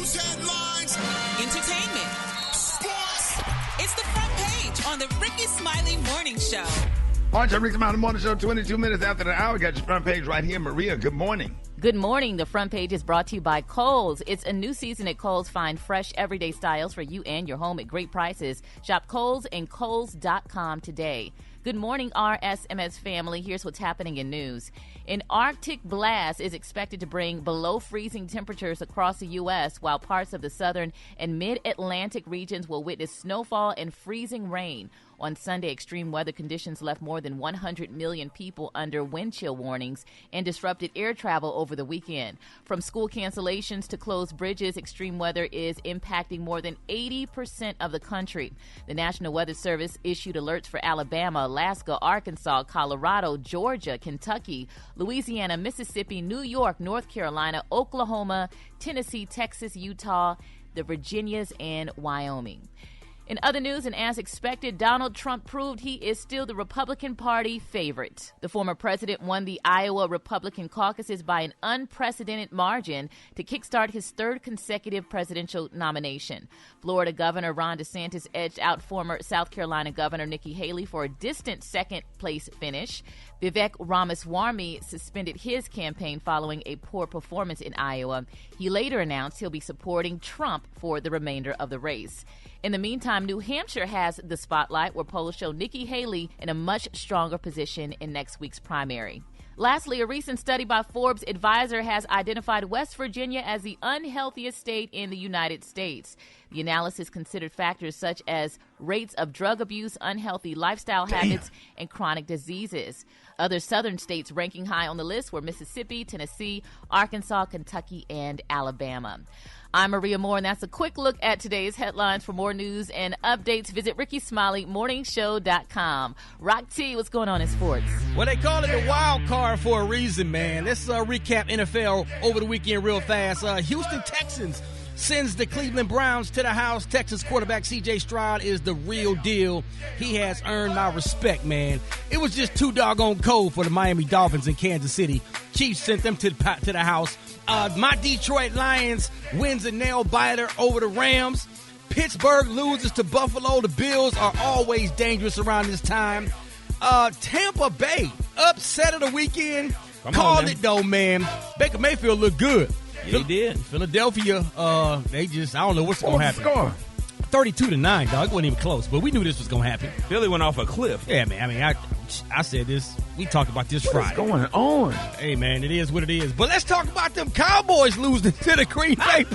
News headlines. Entertainment. Sports. It's the front page on the Rickey Smiley Morning Show. All right, Rickey Smiley Morning Show, 22 minutes after the hour. Got your front page right here. Maria, good morning. Good morning. The front page is brought to you by Kohl's. It's a new season at Kohl's. Find fresh, everyday styles for you and your home at great prices. Shop Kohl's and Kohls.com today. Good morning, RSMS family. Here's what's happening in news. An Arctic blast is expected to bring below freezing temperatures across the U.S., while parts of the southern and mid-Atlantic regions will witness snowfall and freezing rain. On Sunday, extreme weather conditions left more than 100 million people under wind chill warnings and disrupted air travel over the weekend. From school cancellations to closed bridges, extreme weather is impacting more than 80% of the country. The National Weather Service issued alerts for Alabama, Alaska, Arkansas, Colorado, Georgia, Kentucky, Louisiana, Mississippi, New York, North Carolina, Oklahoma, Tennessee, Texas, Utah, the Virginias, and Wyoming. In other news, and as expected, Donald Trump proved he is still the Republican Party favorite. The former president won the Iowa Republican caucuses by an unprecedented margin to kickstart his third consecutive presidential nomination. Florida Governor Ron DeSantis edged out former South Carolina Governor Nikki Haley for a distant second-place finish. Vivek Ramaswamy suspended his campaign following a poor performance in Iowa. He later announced he'll be supporting Trump for the remainder of the race. In the meantime, New Hampshire has the spotlight, where polls show Nikki Haley in a much stronger position in next week's primary. Lastly, a recent study by Forbes Advisor has identified West Virginia as the unhealthiest state in the United States. The analysis considered factors such as rates of drug abuse, unhealthy lifestyle habits, and chronic diseases. Other southern states ranking high on the list were Mississippi, Tennessee, Arkansas, Kentucky, and Alabama. I'm Maria Moore, and that's a quick look at today's headlines. For more news and updates, visit RickeySmileyMorningShow.com. Rock T, what's going on in sports? Well, they call it the wild card for a reason, man. Let's recap NFL over the weekend real fast. Houston Texans sends the Cleveland Browns to the house. Texas quarterback C.J. Stroud is the real deal. He has earned my respect, man. It was just too doggone cold for the Miami Dolphins in Kansas City. Chiefs sent them to the house. My Detroit Lions wins a nail-biter over the Rams. Pittsburgh loses to Buffalo. The Bills are always dangerous around this time. Tampa Bay, upset of the weekend. Called it, though, man. Baker Mayfield looked good. Yeah, he did. Philadelphia, I don't know what's going to happen. Score? 32-9, dog. It wasn't even close, but we knew this was going to happen. Philly went off a cliff. Yeah, man. I mean, I said this. We talked about this Friday. What's going on? Hey, man, it is what it is. But let's talk about them Cowboys losing to the Green Bay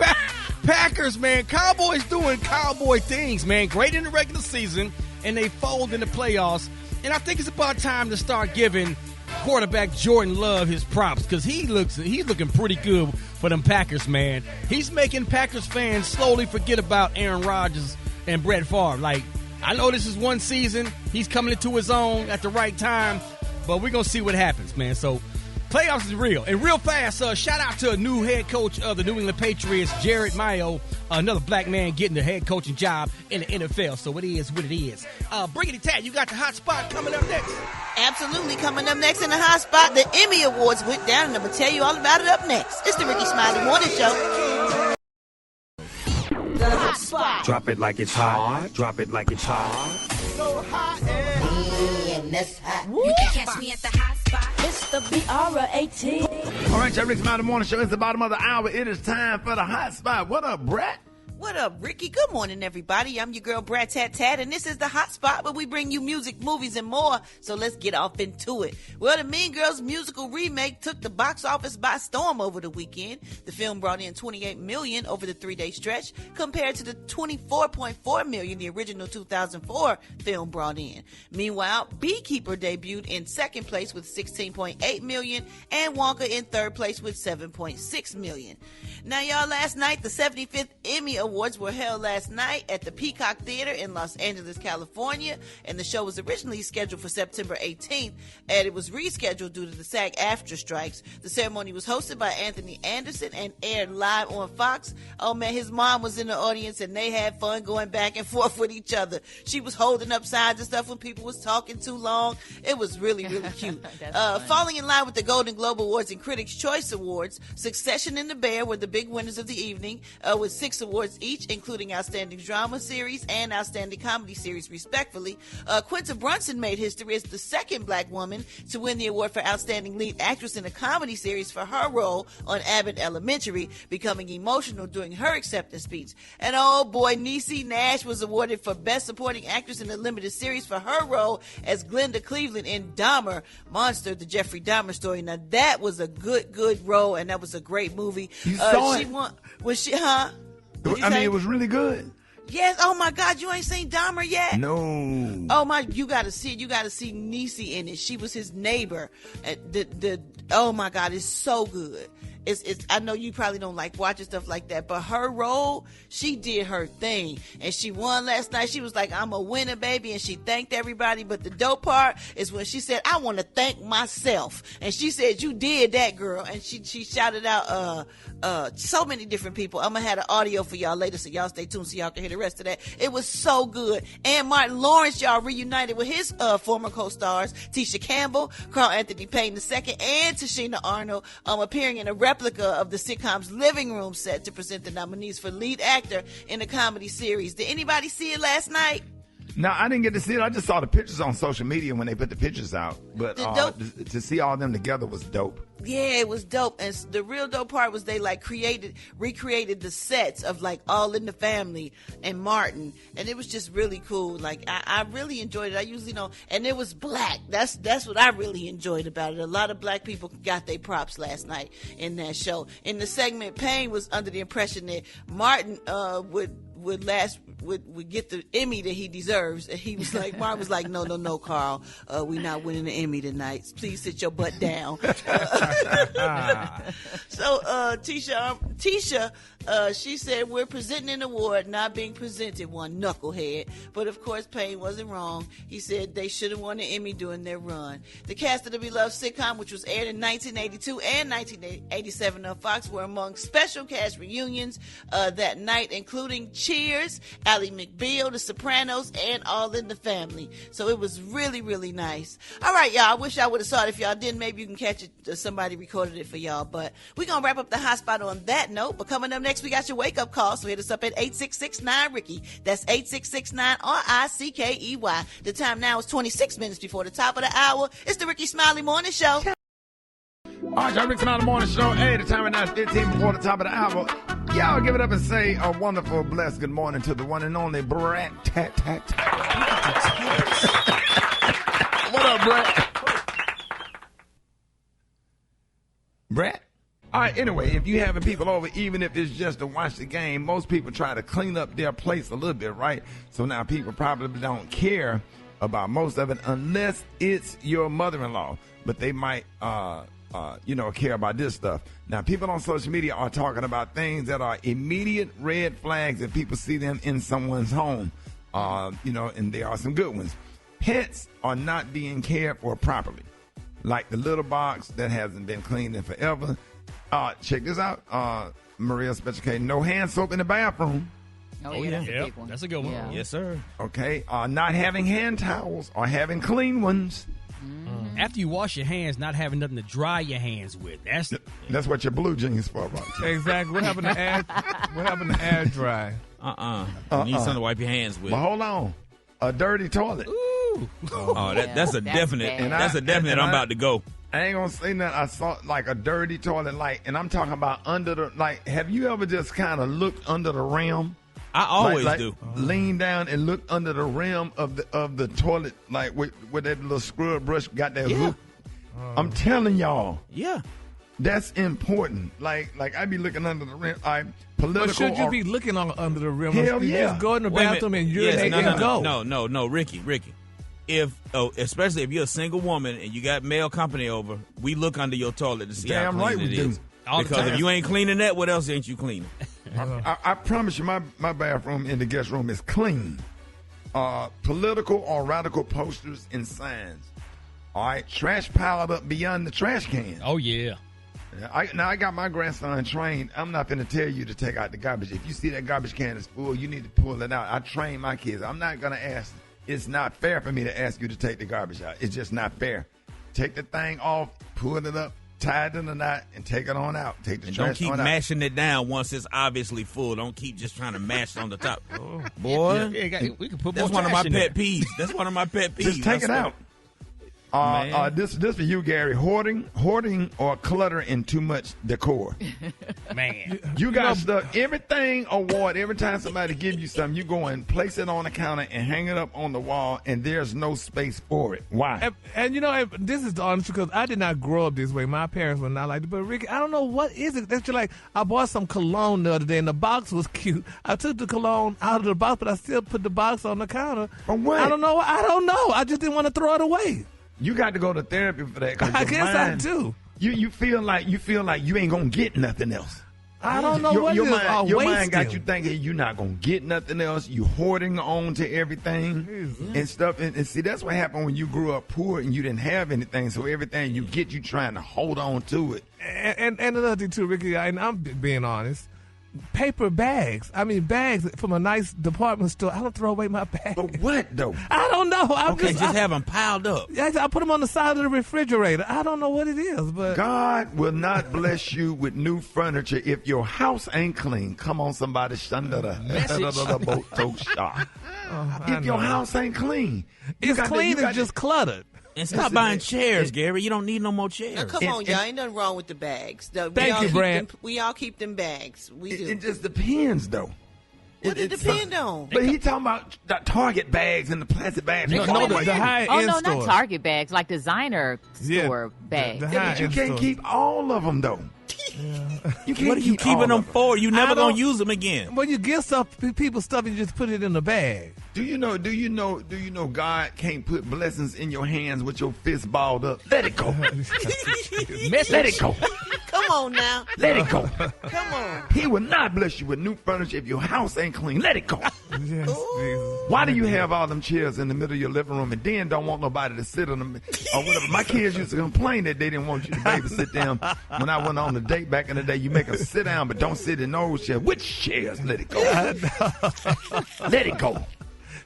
Packers, man. Cowboys doing cowboy things, man. Great in the regular season, and they fold in the playoffs. And I think it's about time to start giving quarterback Jordan Love his props, because he's looking pretty good for them Packers, man. He's making Packers fans slowly forget about Aaron Rodgers and Brett Favre. Like, I know this is one season. He's coming into his own at the right time, but we're going to see what happens, man. So playoffs is real. And real fast, shout out to a new head coach of the New England Patriots, Jared Mayo, another black man getting the head coaching job in the NFL. So it is what it is. Briggity Tat, you got the hot spot coming up next. Absolutely. Coming up next in the hot spot, the Emmy Awards went down, and I'm going to tell you all about it up next. It's the Rickey Smiley Morning Show. The hot spot. Drop it like it's hot. Drop it like it's hot. So hot And that's hot. You can catch me at the hot spot. It's the BR18. All right, Rickey Smiley Morning Show. It's the bottom of the hour. It is time for the hot spot. What up, Brett? What up, Ricky? Good morning, everybody. I'm your girl, Brat Tat Tat, and this is the Hot Spot, where we bring you music, movies, and more. So let's get off into it. Well, the Mean Girls musical remake took the box office by storm over the weekend. The film brought in $28 million over the 3-day stretch, compared to the $24.4 million the original 2004 film brought in. Meanwhile, Beekeeper debuted in second place with $16.8 million, and Wonka in third place with $7.6 million. Now, y'all, last night, the 75th Emmy Awards Awards were held last night at the Peacock Theater in Los Angeles, California, and the show was originally scheduled for September 18th, and it was rescheduled due to the SAG-AFTRA strikes. The ceremony was hosted by Anthony Anderson and aired live on Fox. Oh man, his mom was in the audience, and they had fun going back and forth with each other. She was holding up signs and stuff when people was talking too long. It was really, really cute. Falling in line with the Golden Globe Awards and Critics' Choice Awards, Succession and The Bear were the big winners of the evening, with 6 awards each, including Outstanding Drama Series and Outstanding Comedy Series, respectively. Quinta Brunson made history as the second black woman to win the award for Outstanding Lead Actress in a Comedy Series for her role on Abbott Elementary, becoming emotional during her acceptance speech. And oh boy, Niecy Nash was awarded for Best Supporting Actress in a Limited Series for her role as Glenda Cleveland in Dahmer Monster, the Jeffrey Dahmer story. Now that was a good role, and that was a great movie. You saw she it? won. Was she? Huh? I mean, it was really good. Yes. Oh my God, you ain't seen Dahmer yet? No. Oh my, you got to see it. You got to see Niecy in it. She was his neighbor. Oh my God, it's so good. It's. I know you probably don't like watching stuff like that, but her role, she did her thing, and she won last night. She was like, "I'm a winner, baby," and she thanked everybody. But the dope part is when she said, "I want to thank myself," and she said, "You did that, girl," and she shouted out so many different people. I'm gonna have the audio for y'all later, so y'all stay tuned so y'all can hear the rest of that. It was so good. And Martin Lawrence, y'all reunited with his former co-stars Tisha Campbell, Carl Anthony Payne II, and Tashina Arnold, appearing in a replica of the sitcom's living room set to present the nominees for lead actor in a comedy series. Did anybody see it last night? No, I didn't get to see it. I just saw the pictures on social media when they put the pictures out. But to see all them together was dope. Yeah, it was dope. And the real dope part was they recreated the sets of like All in the Family and Martin. And it was just really cool. Like I really enjoyed it. I usually don't. And it was black. That's what I really enjoyed about it. A lot of black people got their props last night in that show. In the segment, Payne was under the impression that Martin would get the Emmy that he deserves. And he was like, Martin was like, no, Carl, we're not winning the Emmy tonight. Please sit your butt down. So Tisha, she said, we're presenting an award, not being presented, one knucklehead. But of course, Payne wasn't wrong. He said they should have won the Emmy during their run. The cast of the beloved sitcom, which was aired in 1982 and 1987 on Fox, were among special cast reunions that night, including Cheers, Ally McBeal, The Sopranos, and All in the Family. So it was really, really nice. All right, y'all. I wish I would have saw it. If y'all didn't, maybe you can catch it. Somebody recorded it for y'all. But we're going to wrap up the hot spot on that note. But coming up next, we got your wake-up call. So hit us up at 866-9-RICKY. That's 866-9-RICKEY. The time now is 26 minutes before the top of the hour. It's the Rickey Smiley Morning Show. All right, y'all, Rickey Smiley Morning Show. Hey, the time right now is 15 before the top of the hour. Y'all give it up and say a wonderful, blessed good morning to the one and only Brat Tat Tat Tat. What up, Brat? Brat? All right, anyway, if you having people over, even if it's just to watch the game, most people try to clean up their place a little bit, right? So now people probably don't care about most of it unless it's your mother-in-law. But they might, care about this stuff. Now, people on social media are talking about things that are immediate red flags if people see them in someone's home, and there are some good ones. Pets are not being cared for properly, like the litter box that hasn't been cleaned in forever. Check this out, Maria Special K. No hand soap in the bathroom. Oh yeah, that's a big one. That's a good one. Yeah. Yes, sir. Okay, not having hand towels or having clean ones. After you wash your hands, not having nothing to dry your hands with. That's what your blue jeans for, right? Exactly. What happened to air dry? You need something to wipe your hands with. But hold on, a dirty toilet. Ooh. That's a definite. bad. That's a definite. I'm about to go. I ain't gonna say nothing. I saw like a dirty toilet, and I'm talking about under the, have you ever just kind of looked under the rim? I always do. Lean down and look under the rim of the toilet, like with that little scrub brush got that hook. I'm telling y'all. Yeah. That's important. Like I be looking under the rim. Political. But should you be looking under the rim? Hell you just go in the bathroom and urinate and go. No, Ricky. Especially if you're a single woman and you got male company over, we look under your toilet to see how clean it is. All the because time. if you ain't cleaning that, what else ain't you cleaning? I promise you, my bathroom in the guest room is clean. Political or radical posters and signs. All right, trash piled up beyond the trash can. Oh, yeah. I got my grandson trained. I'm not going to tell you to take out the garbage. If you see that garbage can is full, you need to pull it out. I train my kids. I'm not going to ask. It's not fair for me to ask you to take the garbage out. It's just not fair. Take the thing off, pull it up, tie it in a knot, and take it on out. Take the and trash don't keep on mashing it down once it's obviously full. Don't keep just trying to mash it on the top. Boy, we can put that's more one of my trash in pet there. peeves. That's one of my pet peeves. Just take it out. This for you, Gary. Hoarding or cluttering too much decor. Man. You got stuff, everything award, every time somebody give you something, you go and place it on the counter and hang it up on the wall, and there's no space for it. Why? And this is the honest truth, because I did not grow up this way. My parents were not like that. But, Ricky, I don't know what is it. That's just like, I bought some cologne the other day, and the box was cute. I took the cologne out of the box, but I still put the box on the counter. For what? I don't know. I just didn't want to throw it away. You got to go to therapy for that. I guess I do. You feel like you ain't gonna get nothing else. I don't know what your it is. Your mind got you thinking you're not gonna get nothing else. You hoarding on to everything and stuff. And see, that's what happened when you grew up poor and you didn't have anything. So everything you get, you trying to hold on to it. And another thing too, Ricky, and I'm being honest. Paper bags. I mean, bags from a nice department store. I don't throw away my bags. But what, though? I don't know. Just have them piled up. I put them on the side of the refrigerator. I don't know what it is, but God will not bless you with new furniture if your house ain't clean. Come on, somebody. If your house ain't clean. It's clean, it's just cluttered. And stop buying chairs, Gary. You don't need no more chairs. Now, come on, y'all. Ain't nothing wrong with the bags. Thank you, Brad. We all keep them bags. We do. It just depends, though. What it depend on? But he talking about the Target bags and the plastic bags. No, the high-end no, stores. not Target bags, like designer store bags. But you can't keep all of them, though. You can't what are you keeping them for? You never gonna use them again. When you give people stuff, you just put it in the bag. Do you know God can't put blessings in your hands with your fist balled up? Let it go. Let it go. Come on now. Let it go. Come on. He will not bless you with new furniture if your house ain't clean. Let it go. Yes, why do you have all them chairs in the middle of your living room and then don't want nobody to sit on them or whatever? My kids used to complain that they didn't want you to babysit them when I went on a date back in the day. You make them sit down, but don't sit in those chairs. Which chairs? Let it go. Let it go.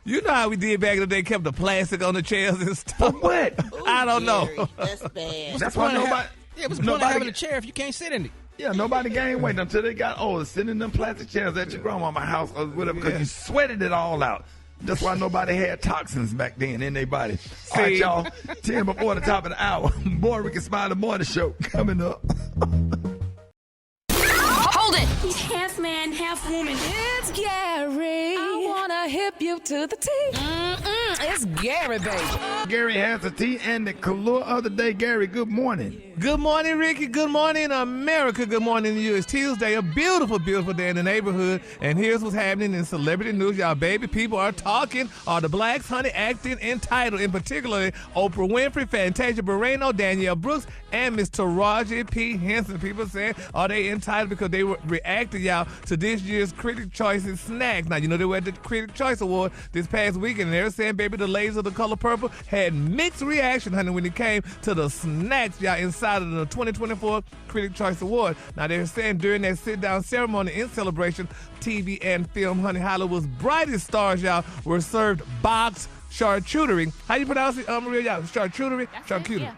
You know how we did back in the day, kept the plastic on the chairs and stuff. For what? I don't know. That's bad. That's why nobody. What's the point of having a chair if you can't sit in it? Yeah, nobody gained weight until they got old, sitting in them plastic chairs at your grandma's house or whatever, because you sweated it all out. That's why nobody had toxins back then in their body. All right, y'all. 10 before the top of the hour. Boy, Rickey Smiley Morning Show coming up. Hold it! He's half man, half woman. It's Gary. I wanna hip you to the T. It's Gary, baby. Gary has a tea and the color of the day. Gary, good morning. Good morning, Ricky. Good morning, America. Good morning to you. It's Tuesday, a beautiful, beautiful day in the neighborhood. And here's what's happening in celebrity news. Y'all baby people are talking. Are the blacks, honey, acting entitled? In particular, Oprah Winfrey, Fantasia Barrino, Danielle Brooks, and Miss Taraji P. Henson. People saying, are they entitled because they were reacting, y'all, to this year's Critics' Choice snacks. Now, you know they were at the Critics' Choice Award this past weekend, and they were saying, baby, the ladies of the color purple had mixed reaction, honey, when it came to the snacks, y'all, inside of the 2024 Critics' Choice Award. Now, they were saying during that sit-down ceremony in celebration, TV and film, honey, Hollywood's brightest stars, y'all, were served box charcuterie. How do you pronounce it, Maria? Y'all, charcuterie? Charcuterie. Yeah.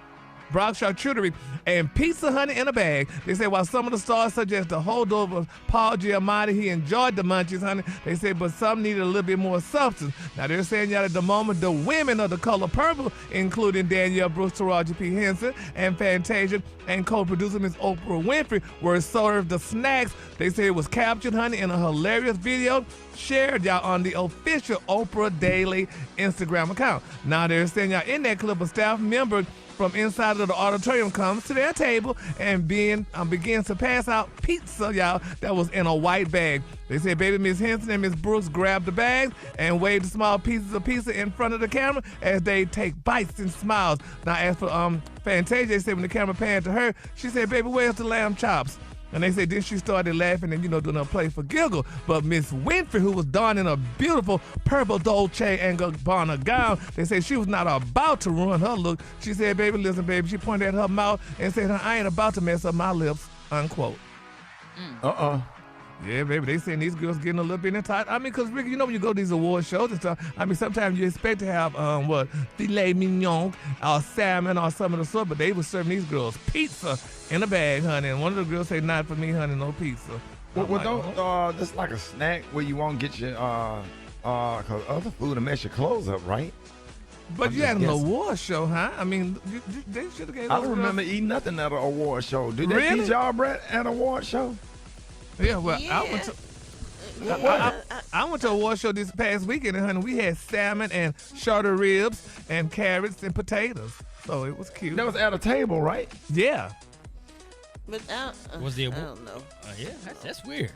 Bronx charcuterie, and pizza, honey, in a bag. They say while some of the stars, such as the holdover Paul Giamatti, he enjoyed the munchies, honey. They say, but some needed a little bit more substance. Now, they're saying, y'all, at the moment, the women of the color purple, including Danielle Brooks, Taraji P. Henson, and Fantasia, and co-producer Miss Oprah Winfrey, were served the snacks. They say it was captured, honey, in a hilarious video shared, y'all, on the official Oprah Daily Instagram account. Now, they're saying, y'all, in that clip, a staff member from inside of the auditorium comes to their table and begins to pass out pizza, y'all, that was in a white bag. They said, baby, Miss Henson and Miss Brooks grabbed the bags and waved the small pieces of pizza in front of the camera as they take bites and smiles. Now, as for Fantasia, they said when the camera panned to her, she said, baby, where's the lamb chops? And they say then she started laughing and, doing her play for giggle. But Miss Winfrey, who was donning a beautiful purple Dolce & Gabbana gown, they say she was not about to ruin her look. She said, baby, listen, baby. She pointed at her mouth and said, I ain't about to mess up my lips, unquote. Yeah, baby, they saying these girls getting a little bit entitled. I mean, because, Ricky, when you go to these award shows and stuff, I mean, sometimes you expect to have, filet mignon or salmon or some of the sort, but they were serving these girls pizza in a bag, honey. And one of the girls say, not for me, honey, no pizza. Well, that's like a snack where you won't get your, cause other food to mess your clothes up, right? But you had an award show, huh? I mean, they should have gave I don't remember eating nothing at an award show. Did they Really? teach y'all, Brett, at an award show? Yeah, well, I went to a award show this past weekend, and honey, we had salmon and shorter ribs and carrots and potatoes. So it was cute. That was at a table, right? Yeah. But Was the I award? don't know. Yeah, that's weird.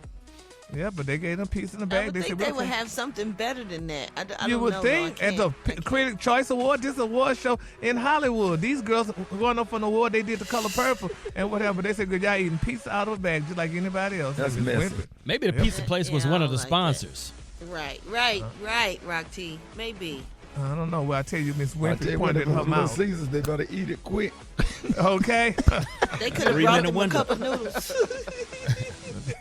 Yeah, but they gave them piece in the bag. I would think they would have something better than that. I You don't would know, think though. at the Critic Choice Award, this award show in Hollywood, these girls going up for an award, they did The Color Purple and whatever. They said, good, y'all eating pizza out of a bag just like anybody else. That's Miss messy. Winfrey. Maybe the pizza place was Yeah, one I of the don't like that. sponsors. Right, Rock T. Maybe. I don't know. Well, I tell you, Miss I tell Winfrey you what, pointed if at it her was Little mouth. Caesars, they better eat it quick. Okay. They could have 3 brought minute them a window. cup of noodles.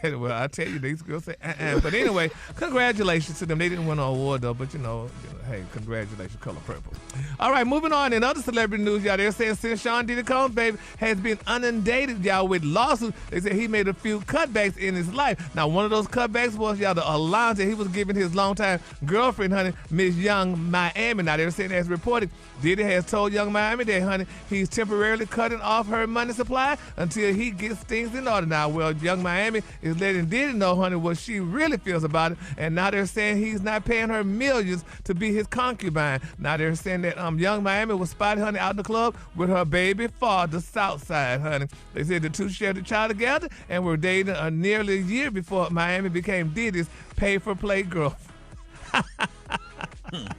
Well, I tell you, these girls say, But anyway, congratulations to them. They didn't win an award, though, but hey, congratulations, Color Purple. All right, moving on. In other celebrity news, y'all, they're saying since Sean Diddy Combs, baby, has been inundated, y'all, with lawsuits, they said he made a few cutbacks in his life. Now, one of those cutbacks was, y'all, the allowance that he was giving his longtime girlfriend, honey, Miss Young Miami. Now, they're saying, as reported, Diddy has told Young Miami that, honey, he's temporarily cutting off her money supply until he gets things in order. Now, well, Young Miami is letting Diddy know, honey, what she really feels about it, and now they're saying he's not paying her millions to be his concubine. Now they're saying that Young Miami was spotted, honey, out in the club with her baby father, Southside, honey. They said the two shared a child together and were dating nearly a year before Miami became Diddy's pay-for-play girlfriend.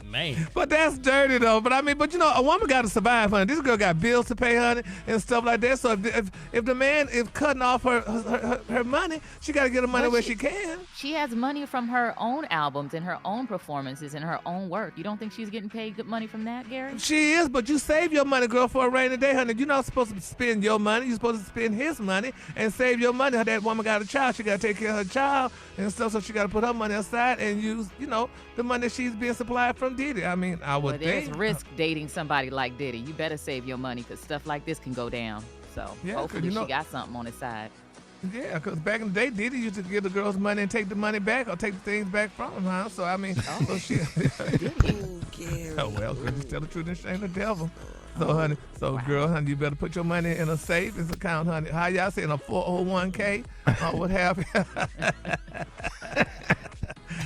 Man. But that's dirty, though. But a woman got to survive, honey. This girl got bills to pay, honey, and stuff like that. So if the man is cutting off her money, she got to get her money where she can. She has money from her own albums and her own performances and her own work. You don't think she's getting paid good money from that, Gary? She is, but you save your money, girl, for a rainy day, honey. You're not supposed to spend your money. You're supposed to spend his money and save your money. That woman got a child. She got to take care of her child and stuff, so she got to put her money aside and use, the money she's being supplied from Diddy. I mean, I would there's think. risk dating somebody like Diddy. You better save your money because stuff like this can go down. So Yeah, 'cause hopefully she got something on his side. Yeah, because back in the day, Diddy used to give the girls money and take the money back or take the things back from him, huh? So, I mean, so she... Ooh, Gary. Oh, well, just tell the truth and shame the devil. So, honey, girl, honey, you better put your money in a savings account, honey. How y'all say, in a 401k or what have you?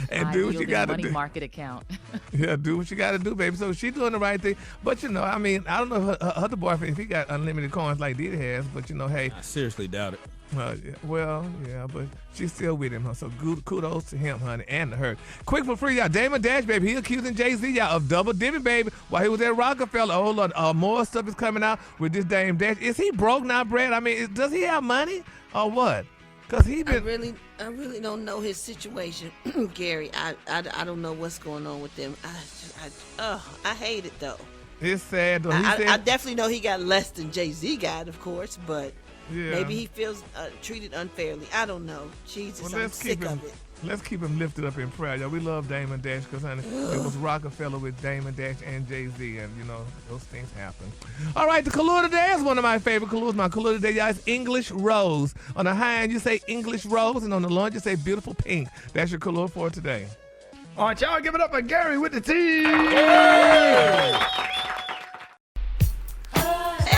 And do what you got to money do. Market account. Yeah, do what you got to do, baby. So she's doing the right thing. But, I mean, I don't know if her other boyfriend, if he got unlimited coins like Diddy has, but, hey. I seriously doubt it. Yeah, but she's still with him, huh? So kudos to him, honey, and to her. Quick for free, y'all. Damon Dash, baby, he accusing Jay-Z, y'all, of double dipping, baby, while he was at Rockefeller. Oh, Lord, more stuff is coming out with this Dame Dash. Is he broke now, Brad? I mean, does he have money or what? Because he been... I really don't know his situation, Gary. I don't know what's going on with them. I hate it, though. It's sad, though. I definitely know he got less than Jay-Z got, of course, but... Yeah. Maybe he feels treated unfairly. I don't know. Jesus, I'm sick of it. Let's keep him lifted up in prayer, y'all. We love Damon Dash because, honey, it was Rockefeller with Damon Dash and Jay-Z, and, those things happen. All right, the color today is one of my favorite colors. My color today, y'all, is English Rose. On the high end, you say English Rose, and on the low end, you say Beautiful Pink. That's your color for today. All right, y'all give it up for Gary with the T.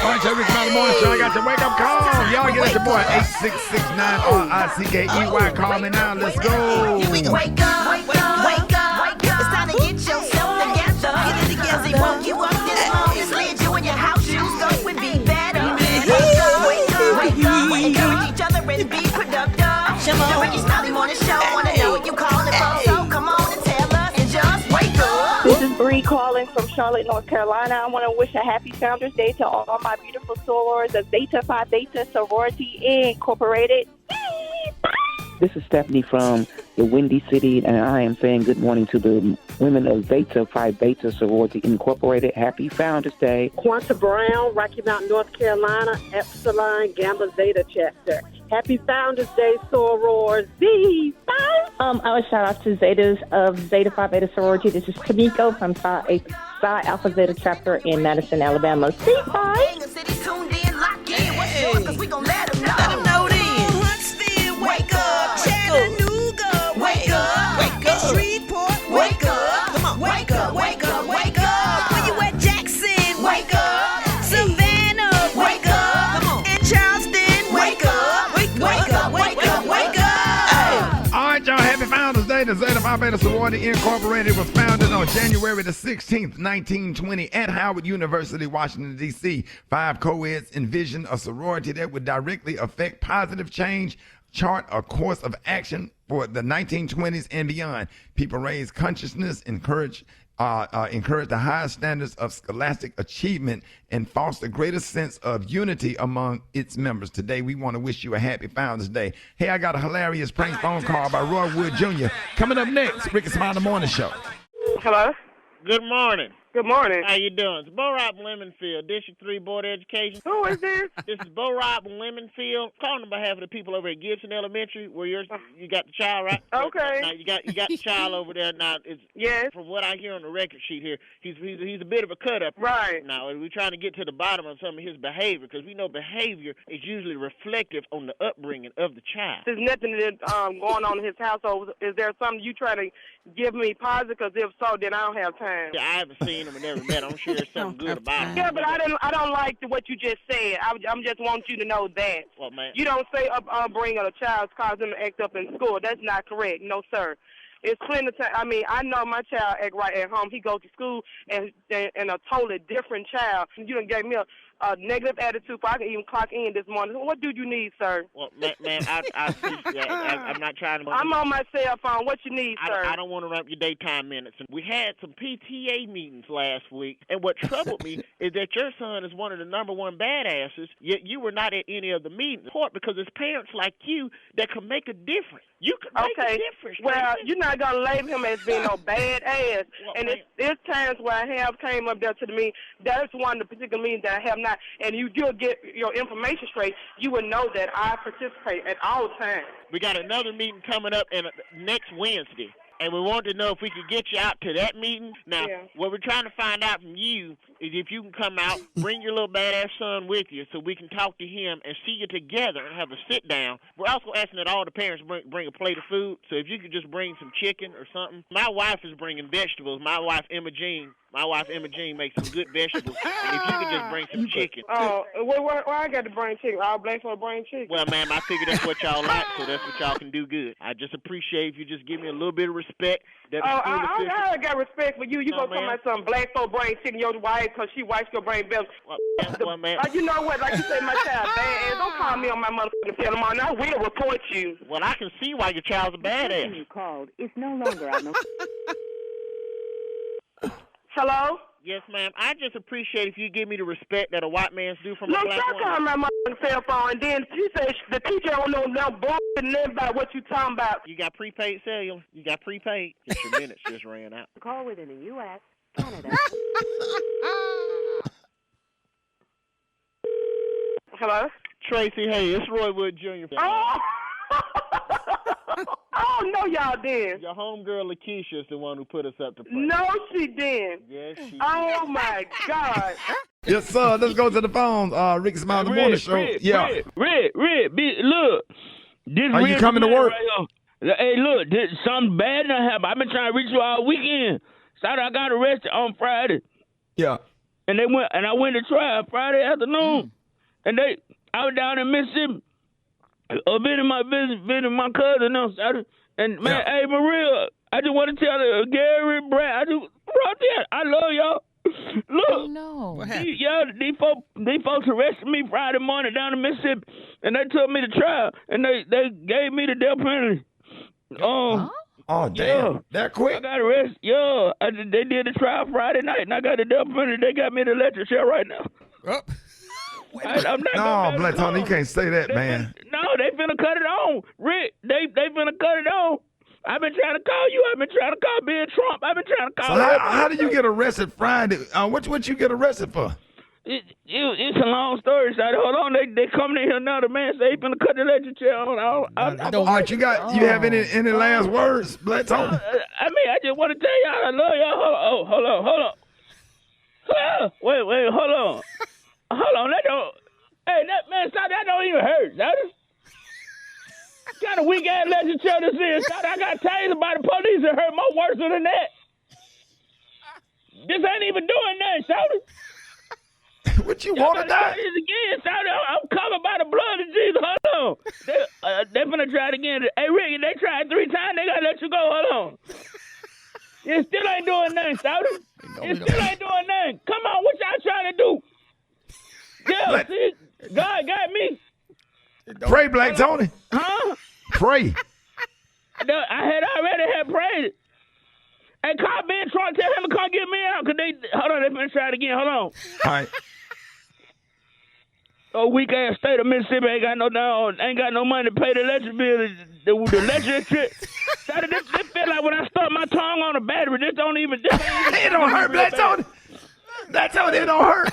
All right, Rickey Smiley Morning Show. I got your wake-up call. Y'all get at your boy, 866-9-RICKEY. Call me now. Let's go. Here we go. Wake up, wake up, wake up. It's time to get yourself together. Get it together. They woke you up this morning. Slid you in your house shoes. Go and be better. Wake up, wake up, wake up. Encourage each other and be productive. The Rickey Smiley Morning Show. Wanna know what you calling for? So come on and tell us and just wake up. This is Bree calling from Charlotte, North Carolina. I want to wish a happy Founders Day to all my beautiful sorors of Zeta Phi Beta Sorority Incorporated. This is Stephanie from the Windy City, and I am saying good morning to the women of Beta Phi Beta Sorority Incorporated. Happy Founders Day. Quanta Brown, Rocky Mount, North Carolina, Epsilon Gamma Zeta Chapter. Happy Founders Day, sorors. Bye. I would shout out to Zetas of Zeta Phi Beta Sorority. This is Tamiko from Psi Alpha Zeta Chapter in Madison, Alabama. Bye. We gon' let them know. Let them know then. Huntsville, wake up. Chattanooga, wake up. Wake up. Shreveport, wake up. Come on. Wake up, wake up, wake up. When you at Jackson, wake up. Savannah, wake up. Come on. And Charleston, wake up. Wake up, wake up, wake up. All right, y'all. Happy Founders Day. The Zeta Phi Beta Sorority Incorporated was founded on January the 16th, 1920 at Howard University, Washington, D.C. 5 co-eds envisioned a sorority that would directly affect positive change, chart a course of action for the 1920s and beyond. People raise consciousness, encourage the highest standards of scholastic achievement, and foster greater sense of unity among its members. Today, we want to wish you a happy Founders Day. Hey, I got a hilarious prank phone call by Roy Wood Jr. Coming up next, Rickey Smiley Morning Show. Hello? Good morning. Good morning. How you doing? It's Bo Rob Lemonfield, District 3 Board of Education. Who is this? This is Bo Rob Lemonfield, calling on behalf of the people over at Gibson Elementary, where you got the child, right? Okay. Now you got the child over there. Now, yes. From what I hear on the record sheet here, he's a bit of a cut up. Right. Now we're trying to get to the bottom of some of his behavior, because we know behavior is usually reflective on the upbringing of the child. There's nothing going on in his household. Is there something you try to give me positive? Because if so, then I don't have time. Yeah, I haven't seen him and never met him. I'm sure there's something good about him. Yeah, but I don't like what you just said. I'm just want you to know that. Well, man. You don't say bring a child, cause them to act up in school. That's not correct. No, sir. It's plenty of time. I mean, I know my child act right at home. He goes to school and a totally different child. You done gave me a negative attitude, so I can even clock in this morning. What do you need, sir? Well, ma'am, I see that. I'm not trying to... I'm on my cell phone. What you need, sir? I don't want to ramp your daytime minutes. We had some PTA meetings last week, and what troubled me is that your son is one of the number one badasses, yet you were not at any of the meetings. Because it's parents like you that can make a difference. You can make a difference. Well, you're not going to label him as being no bad ass. Well, and it's times where I have came up there to the meeting. That's one of the particular meetings that I have not. And you do get your information straight, you would know that I participate at all times. We got another meeting coming up next Wednesday. And we wanted to know if we could get you out to that meeting. Now, what we're trying to find out from you is if you can come out, bring your little badass son with you so we can talk to him and see you together and have a sit-down. We're also asking that all the parents bring a plate of food. So if you could just bring some chicken or something. My wife is bringing vegetables. My wife, Emma Jean, makes some good vegetables. And if you could just bring some chicken. Oh, why I got to bring chicken? I'll blame for bring chicken. Well, ma'am, I figure that's what y'all like, so that's what y'all can do good. I just appreciate if you just give me a little bit of respect. I got respect for you. You gonna come at some black folk brain chicken your wife because she white your brain belly. Well, ma'am. You know what? Like you say, my child bad ass. Don't call me on my motherfucking telephone. I will report you. Well, I can see why your child's a badass. You called. It's no longer on the... Hello? Yes, ma'am. I just appreciate if you give me the respect that a white man's due from a black woman. Look, I call my motherfucking cell phone, and then she said the teacher don't know no bullshit and nothing about what you talking about. You got prepaid cellular? You got prepaid? Just your minutes just ran out. Call within the U.S., Canada. Hello? Tracy, hey, it's Roy Wood Jr. Oh! Oh, no, y'all did. Your homegirl Lakeisha is the one who put us up to play. No, she did. Yes, she did. Oh, my God. Yes, sir. Let's go to the phone. Rickey Smiley Morning Show. Rick, look. This Are you coming to work? Right, hey, look, something bad done happened. I've been trying to reach you all weekend. Saturday, I got arrested on Friday. Yeah. And I went to trial Friday afternoon. And I was down in Mississippi. Visiting my cousin on Saturday. And, man, hey, Maria, I just want to tell Gary, Brad, I love y'all. Look. Oh, no. These folks arrested me Friday morning down in Mississippi, and they took me to trial, and they gave me the death penalty. Oh, damn. Yeah. That quick? I got arrested. Yeah. They did the trial Friday night, and I got the death penalty. They got me in the electric chair right now. No, Black Tony, you can't say that, man. No, No, they finna cut it on. Rick, they finna cut it on. I've been trying to call you. I've been trying to call Bill Trump. I've been trying to call. So how did you get arrested Friday? What you get arrested for? It's a long story, so hold on. They coming in here now. The man say he finna cut the electric chair on. All right, you have any last words, Black Tony? I mean, I just want to tell y'all I love y'all. Hold on. Wait, hold on. That don't. Hey, that man, stop. That don't even hurt. That is kind of weak ass electric chair this is. Stop. I got tased by the police and hurt more worse than that. This ain't even doing nothing, Shouty. What you want to die? Again, Shouty. I'm covered by the blood of Jesus. Hold on. They finna try it again. Hey, Ricky, they tried 3 times. They gotta let you go. Hold on. It still ain't doing nothing, Shouty. It still ain't doing nothing. Come on, what y'all trying to do? Yeah, see, God got me. Pray, Black Tony. Huh? Pray. I had already prayed. Hey, call Ben Trump, tell him to come get me out. Hold on, they finna try it again. Hold on. All right. Weak ass state of Mississippi ain't got no money to pay the electric bill. The electric trip. This feel like when I start my tongue on a battery. This ain't even it don't hurt, Black Tony. Black Tony, it don't hurt.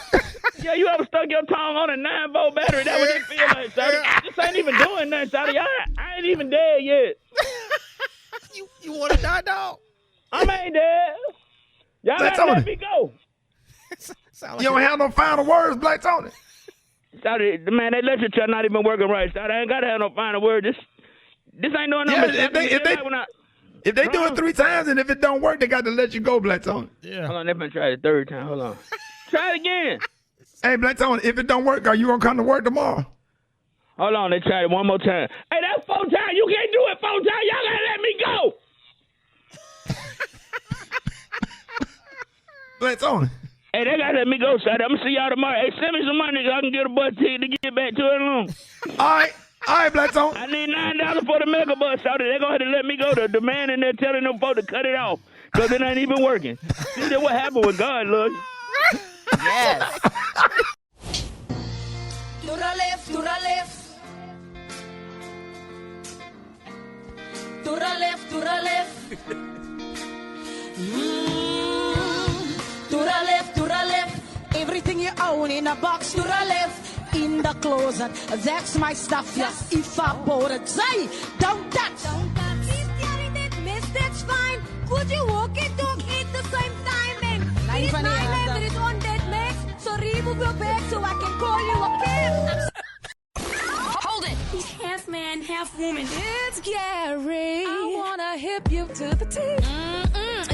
Yeah, you ever stuck your tongue on a 9-volt battery? That's what it feel like, Shawty. This ain't even doing nothing, Shawty. I ain't even dead yet. You want to die, dog? I ain't dead. Y'all gotta let me go. You don't have no final words, Black Tony. Shawty, man, that electric chair not even working right, Shawty. I ain't gotta have no final word. This ain't doing nothing. If they do it 3 times and if it don't work, they got to let you go, Black Tony. Yeah. Hold on, they've been trying it 3rd time. Hold on. Try it again. Hey, Black Tony, if it don't work, are you gonna come to work tomorrow? Hold on, they tried it one more time. Hey, that's 4 times. You can't do it 4 times. Y'all gotta let me go. Black Tony. Hey, they gotta let me go, son. I'm gonna see y'all tomorrow. Hey, send me some money so I can get a bus ticket to get back to it alone. All right, Black Tony. I need $9 for the mega bus, so they're gonna have to let me go. The man in there telling them folks to cut it off because it ain't even working. See that what happened with God, look. Yes. To the left, to the left. To the left, to the left. To the left, to the left. Everything you own in a box to the left. In the closet, that's my stuff. Yes, if I bought it, say, don't touch. Don't touch. He's carrying it, miss, that's fine. Could you walk it, dog, at the same time? And it's my name that is on that mess. So remove your bag so I can call you a cab. Hold it. He's half man, half woman. It's Gary. I wanna hip you to the T.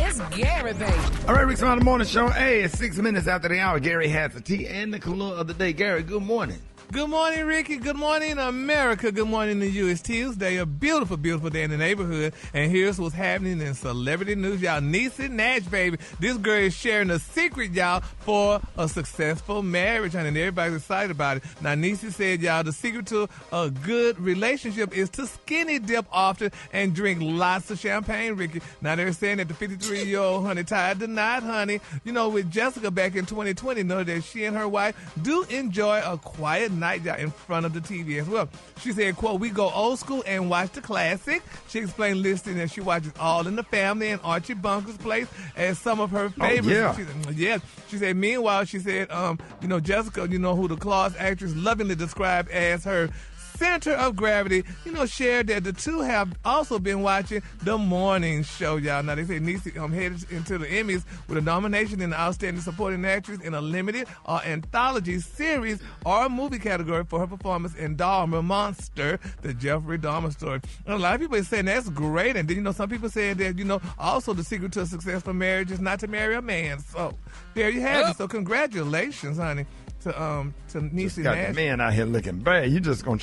It's Gary, baby. All right, Rickey Smiley Morning Show. Hey, it's 6 minutes after the hour. Gary has the tea and the color of the day. Gary, good morning. Good morning, Ricky. Good morning, America. Good morning to you. It's Tuesday, a beautiful, beautiful day in the neighborhood. And here's what's happening in celebrity news, y'all. Niecy Nash, baby. This girl is sharing a secret, y'all, for a successful marriage, honey, and everybody's excited about it. Now, Niecy said, y'all, the secret to a good relationship is to skinny dip often and drink lots of champagne, Ricky. Now, they're saying that the 53-year-old, honey, tied the knot, honey, you know, with Jessica back in 2020, know that she and her wife do enjoy a quiet night in front of the TV as well. She said, quote, we go old school and watch the classic. She explained listening that she watches All in the Family and Archie Bunker's Place as some of her favorites. She said, meanwhile, she said, you know, Jessica, you know, who the Claus actress lovingly described as her center of gravity, you know, shared that the two have also been watching The Morning Show, y'all. Now, they say Niecy headed into the Emmys with a nomination in the Outstanding Supporting Actress in a limited or anthology series or a movie category for her performance in Dahmer Monster, the Jeffrey Dahmer story. And a lot of people are saying that's great. And then, you know, some people saying that, you know, also the secret to a successful marriage is not to marry a man. So, there you have it. So, congratulations, honey. To Niecy got Nash. the man out here looking bad. You just gonna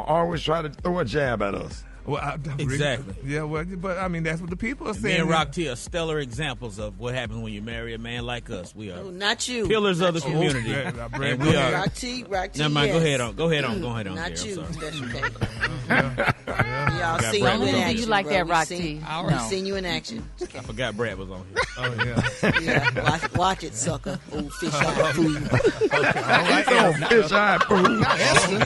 always try to throw a jab at us. Well, exactly. Yeah, well, but I mean that's what the people are saying. Me and Rock T are stellar examples of what happens when you marry a man like us. We are not you, pillars of the community, and we are. Rock T. Never mind. Yes. Go ahead on. Not Gary, you. I'm sorry. That's okay. Y'all see you Don't in do action. you like bro. that, We Rock seen- T? We seen you in action. I forgot Brad was on here. Oh, yeah. Yeah, watch it, sucker. Old fish-eyed fool. Okay, all right. Oh, fish-eyed fool. All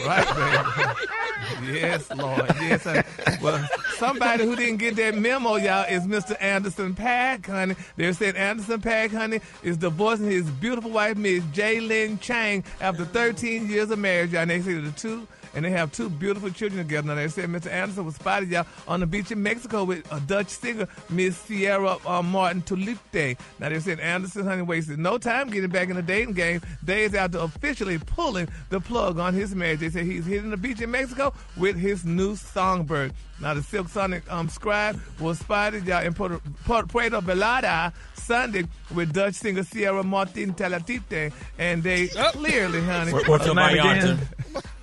right, baby. Yes, Lord. Yes, sir. Well, somebody who didn't get that memo, y'all, is Mr. Anderson Paak, honey. They said Anderson Paak, honey, is divorcing his beautiful wife, Miss Jaylyn Chang, after 13 years of marriage, y'all. And they say the two, and they have two beautiful children together. Now, they said Mr. Anderson was spotted, y'all, on the beach in Mexico with a Dutch singer, Miss Sierra Martin Tulipte. Now, they said Anderson, honey, wasted no time getting back in the dating game days after officially pulling the plug on his marriage. They said he's hitting the beach in Mexico with his new songbird. Now, the Silk Sonic scribe was spotted, y'all, in Puerto Vallarta Sunday with Dutch singer Sierra Martin Talatite, and they clearly, honey. What's her name again?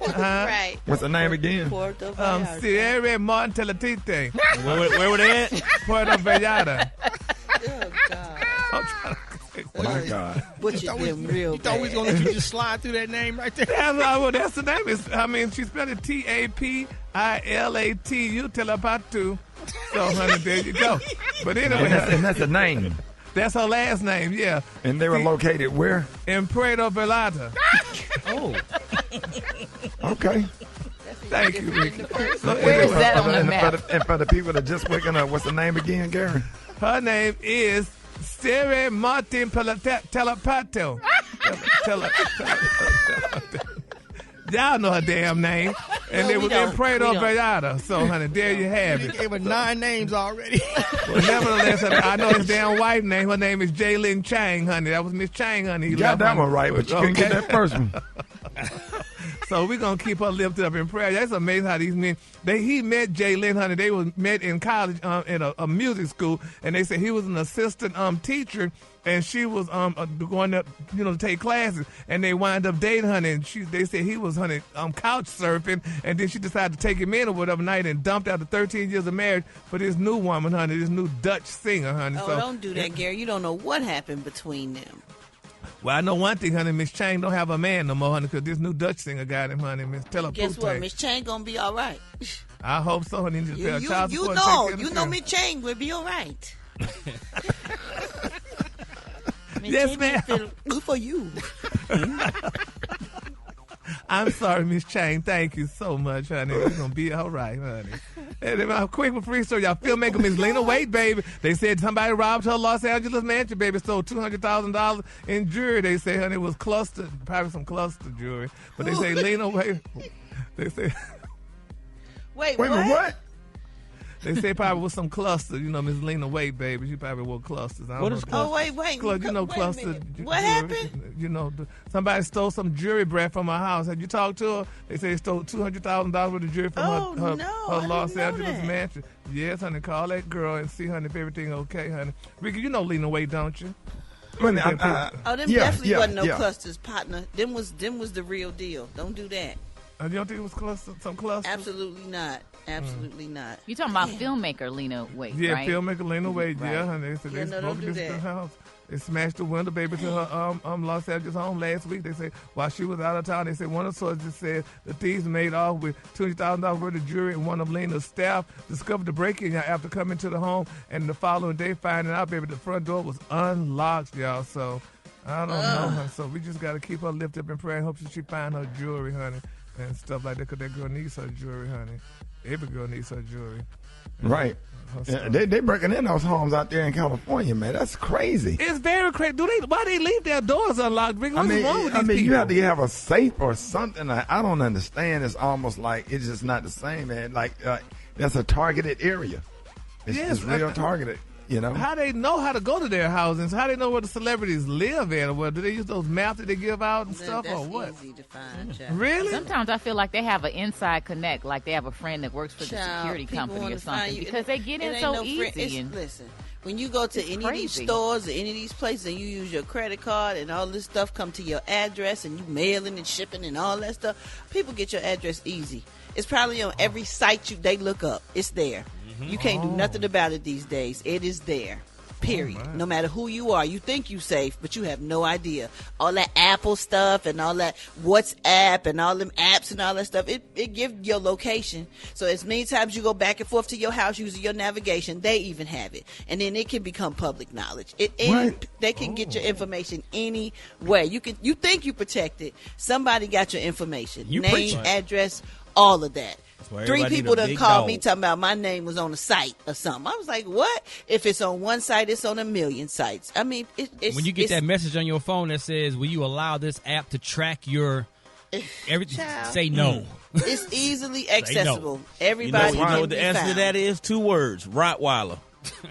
Right. What's her name again? Puerto Vallarta. Sierra Martin Talatite. Where were they at? Puerto Vallarta. Oh, God. I'm trying to Oh, my God. Butchered them real You thought we was going to let you just slide through that name right there? That's the name. She spelled it Tapilatu, Telepatu. So, honey, there you go. But anyway. And that's a name. That's her last name, yeah. And they were located where? In Puerto Vallarta. Oh. Okay. Thank you, Ricky. So Where is that on the map? And for the people that just waking up, what's the name again, Gary? Her name is Sierra Martin Telepato. Y'all know her damn name. And they was in Puerto Vallarta. So, honey, there you have it. They gave her 9 names already. Well, nevertheless, I know his damn wife name. Her name is Jaylyn Chang, honey. That was Miss Chang, honey. You got that one right, but you couldn't get that first one. So we're going to keep her lifted up in prayer. That's amazing how these men, he met Jaylyn, honey. They was met in college in a music school, and they said he was an assistant teacher, and she was going up, to take classes, and they wind up dating, honey, and they said he was, honey, couch surfing, and then she decided to take him in or whatever night and dumped after 13 years of marriage for this new woman, honey, this new Dutch singer, honey. Oh, so, don't do that, Gary. You don't know what happened between them. Well, I know one thing, honey. Miss Chang don't have a man no more, honey, because this new Dutch singer got him, honey. Miss Telepute. Guess what? Miss Chang gonna be all right. I hope so, honey. Just pay child You support know Miss Chang will be all right. Yes, ma'am. Good for you. I'm sorry, Miss Chang. Thank you so much, honey. We're going to be all right, honey. And a quick free story, y'all. Filmmaker Miss Lena Waithe, baby. They said somebody robbed her Los Angeles mansion, baby. Stole $200,000 in jewelry. They say, honey, it was clustered, probably some cluster jewelry. But they say Lena Waithe. They say. Wait a minute, what? They say probably was some clusters. Miss Lena Waithe, baby. She probably wore clusters. What is clusters? Oh, wait. Clustered. What happened? Somebody stole some jewelry, Brad, from her house. Had you talked to her? They say they stole $200,000 worth of jewelry from her Los Angeles mansion. Yes, honey. Call that girl and see, honey, if everything okay, honey. Ricky, you know Lena Waithe, don't you? Them definitely wasn't no clusters, partner. Them was the real deal. Don't do that. You don't think it was some clusters? Absolutely not. Absolutely not. You talking about filmmaker Lena Waithe, right? Yeah, filmmaker Lena Waithe. Right. Yeah, honey. They said they broke into the house. They smashed the window, baby, to her Los Angeles home last week. They say while she was out of town, they said one of the sources said the thieves made off with $200,000 worth of jewelry, and one of Lena's staff discovered the break-in after coming to the home, and the following day finding out, baby, the front door was unlocked, y'all. So I don't know, honey. So we just got to keep her lifted up in prayer and hope that she find her jewelry, honey, and stuff like that, because that girl needs her jewelry, honey. Every girl needs her jewelry. Right. Yeah, they breaking in those homes out there in California, man. That's crazy. It's very crazy. Why they leave their doors unlocked? What's wrong with these people? You have to have a safe or something. I don't understand. It's almost like it's just not the same, man. Like that's a targeted area. It's real targeted. How they know how to go to their houses? How they know where the celebrities live at? Or what? Do they use those maps that they give out and stuff, or what? That's easy to find, child. Really? Sometimes I feel like they have an inside connect, like they have a friend that works for the security company or something, because they get in so easy. Listen, when you go to any of these stores or any of these places and you use your credit card and all this stuff come to your address and you mailing and shipping and all that stuff, people get your address easy. It's probably on every site they look up. It's there. You can't do nothing about it these days. It is there. period. No matter who you are, you think you safe, but you have no idea. All that Apple stuff and all that WhatsApp and all them apps and all that stuff, it gives your location. So as many times you go back and forth to your house using your navigation, they even have it. And then it can become public knowledge. They can get your information anywhere. You think you protected. Somebody got your information. Name, address, all of that. 3 people done called me talking about my name was on a site or something. I was like, what? If it's on one site, it's on a million sites. I mean, it's when you get that message on your phone that says, will you allow this app to track your everything? Say no. It's easily accessible. No. Everybody you know what the answer to that is? 2 words. Rottweiler.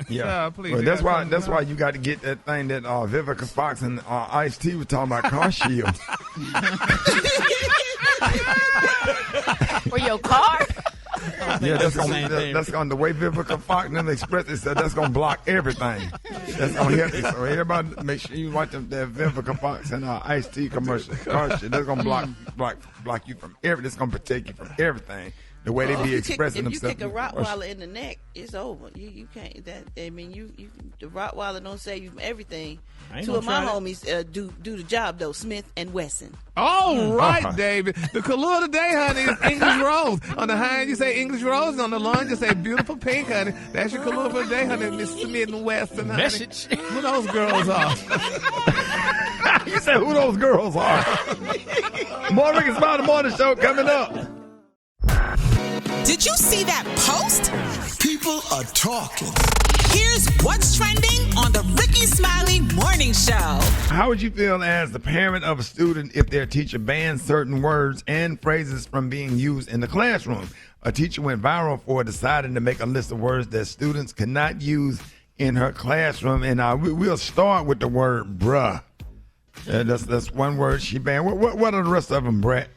Yeah, please. Well, that's why you got to get that thing that Vivica Fox and Ice-T was talking about, Car Shield. For your car? Yeah, that's on the way Vivica Fox and them Express. They said that's gonna block everything. That's gonna help you. So everybody, make sure you watch that Vivica Fox and Ice-T commercial. Car shit. That's gonna block you from everything. That's gonna protect you from everything. The way they be expressing themselves. If you kick a Rottweiler in the neck, it's over. You can't. The Rottweiler don't save you from everything. 2 of my homies do the job though. Smith and Wesson. All right, David. The color of the day, honey, is English rose. On the high end, you say English rose. On the low end, you say beautiful pink, honey. That's your color for the day, honey, Miss Smith and Wesson, honey. Message. Who those girls are? You said who those girls are. More Rickey Smiley Morning Show coming up. Did you see that post? People are talking. Here's what's trending on the Rickey Smiley Morning Show. How would you feel as the parent of a student if their teacher banned certain words and phrases from being used in the classroom? A teacher went viral for deciding to make a list of words that students could not use in her classroom. And we'll start with the word bruh. That's one word she banned. What are the rest of them, Brett?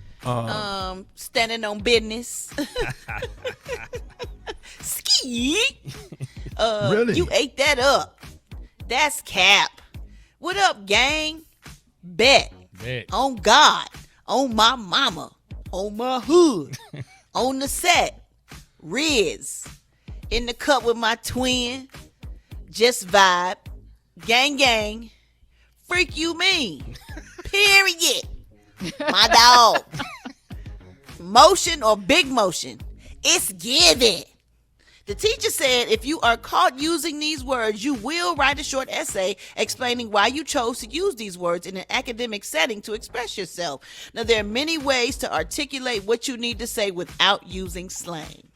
Standing on business. Ski. Really? You ate that up. That's cap. What up, gang? Bet. On God. On my mama. On my hood. On the set. Riz. In the cup with my twin. Just vibe. Gang, gang. Freak you mean. Period. My dog. Motion or big motion. It's given. The teacher said if you are caught using these words, you will write a short essay explaining why you chose to use these words in an academic setting to express yourself. Now, there are many ways to articulate what you need to say without using slang.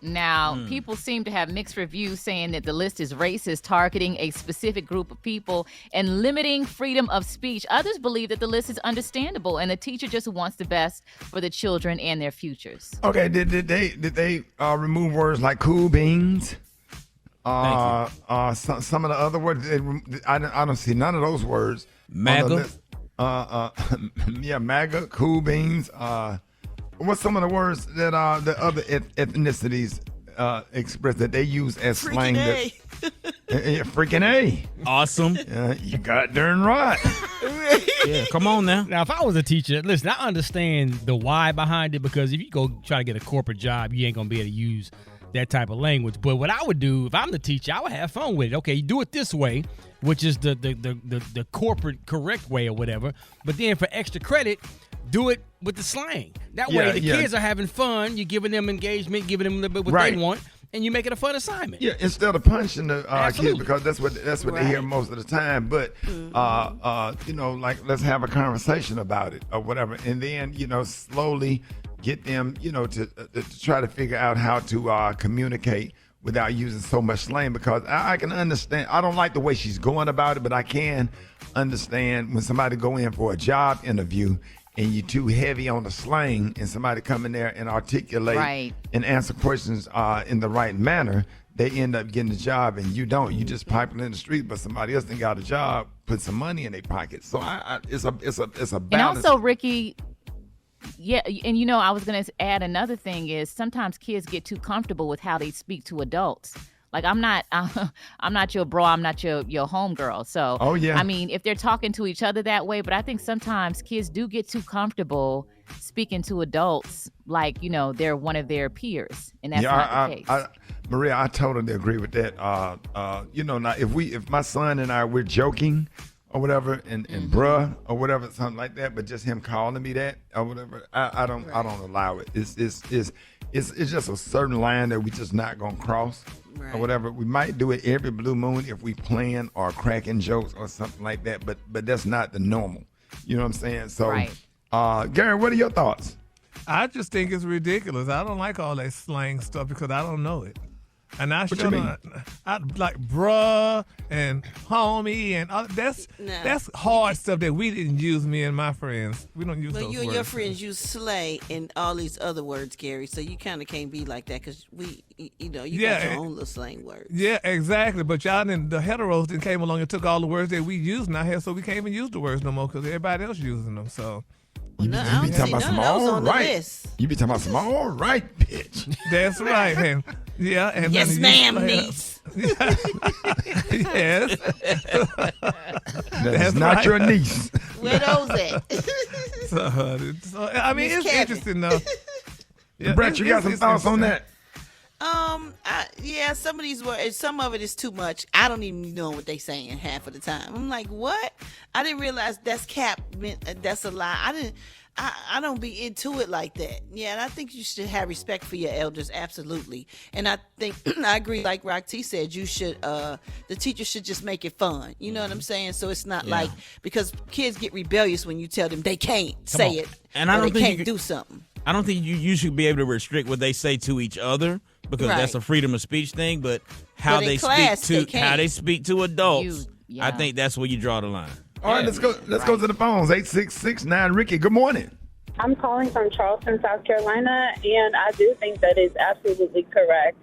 Now, people seem to have mixed reviews saying that the list is racist, targeting a specific group of people and limiting freedom of speech. Others believe that the list is understandable and the teacher just wants the best for the children and their futures. Okay, did they remove words like cool beans? Some of the other words, I don't see none of those words. MAGA? Yeah, MAGA, cool beans. What's some of the words that the other ethnicities express that they use as slang? Freaking A. Awesome. You got darn right. Yeah, come on now. Now, if I was a teacher, listen, I understand the why behind it, because if you go try to get a corporate job, you ain't going to be able to use that type of language. But what I would do, if I'm the teacher, I would have fun with it. Okay, you do it this way, which is the corporate correct way or whatever. But then for extra credit, do it with the slang. That way the kids are having fun. You're giving them engagement, giving them a little bit what they want, and you make it a fun assignment. Yeah, instead of punishing the kids, because that's what they hear most of the time. But like, let's have a conversation about it or whatever, and then slowly get them to try to figure out how to communicate without using so much slang. Because I can understand. I don't like the way she's going about it, but I can understand when somebody go in for a job interview and you're too heavy on the slang, and somebody come in there and articulate and answer questions in the right manner, they end up getting the job and you don't. You just piping in the street, but somebody else done got a job, put some money in their pocket. So it's a balance. And also, Ricky, and I was going to add another thing is sometimes kids get too comfortable with how they speak to adults. Like, I'm not your bro, I'm not your homegirl. So, I mean, if they're talking to each other that way, but I think sometimes kids do get too comfortable speaking to adults like, they're one of their peers. And that's not the case. Maria, I totally agree with that. Now if my son and we're joking or whatever, and bruh or whatever, something like that, but just him calling me that or whatever, I don't allow it. It's just a certain line that we just not gonna cross or whatever. We might do it every blue moon if we playing or cracking jokes or something like that, but that's not the normal. You know what I'm saying? So, Gary, what are your thoughts? I just think it's ridiculous. I don't like all that slang stuff because I don't know it. And I What you mean? I like bruh and homie and that's hard stuff that we didn't use. Me and my friends, we don't use those you words. and your friends use slay and all these other words, Gary. So you kind of can't be like that because you got your own little slang words. Yeah, exactly. But y'all the heteros then came along and took all the words that we use now here, so we can't even use the words no more because everybody else using them. So. You be talking about some all right. You be talking about some all right, bitch. That's right, man. Yeah, and yes, ma'am, niece. Yes. That's not your niece. Where those at? so I mean, it's interesting though. Yeah, Brett, you got some thoughts on that? Some of these words, some of it is too much. I don't even know what they saying half of the time. I'm like, what? I didn't realize that's cap meant that's a lie. I don't be into it like that. Yeah, and I think you should have respect for your elders, absolutely. And I think I agree, like Rock T said, you should the teacher should just make it fun. You know what I'm saying? So it's not like, because kids get rebellious when you tell them they can't say it, and I don't they think can't do something. I don't think you should be able to restrict what they say to each other, because that's a freedom of speech thing. But how they speak to adults, I think that's where you draw the line. All right, let's go to the phones. 866-9 Ricky. Good morning. I'm calling from Charleston, South Carolina, and I do think that is absolutely correct.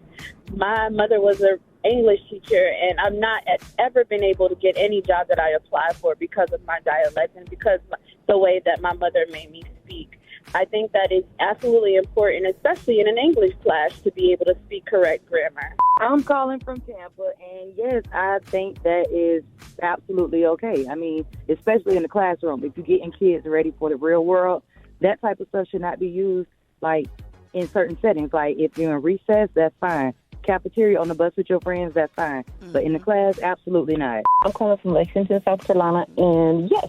My mother was an English teacher, and I've not ever been able to get any job that I applied for because of my dialect and because of the way that my mother made me speak. I think that is absolutely important, especially in an English class, to be able to speak correct grammar. I'm calling from Tampa, and yes, I think that is absolutely okay. I mean, especially in the classroom, if you're getting kids ready for the real world, that type of stuff should not be used, like, in certain settings. Like, if you're in recess, that's fine. Cafeteria, on the bus with your friends, that's fine. But in the class, absolutely not. I'm calling from Lexington, South Carolina, and yes,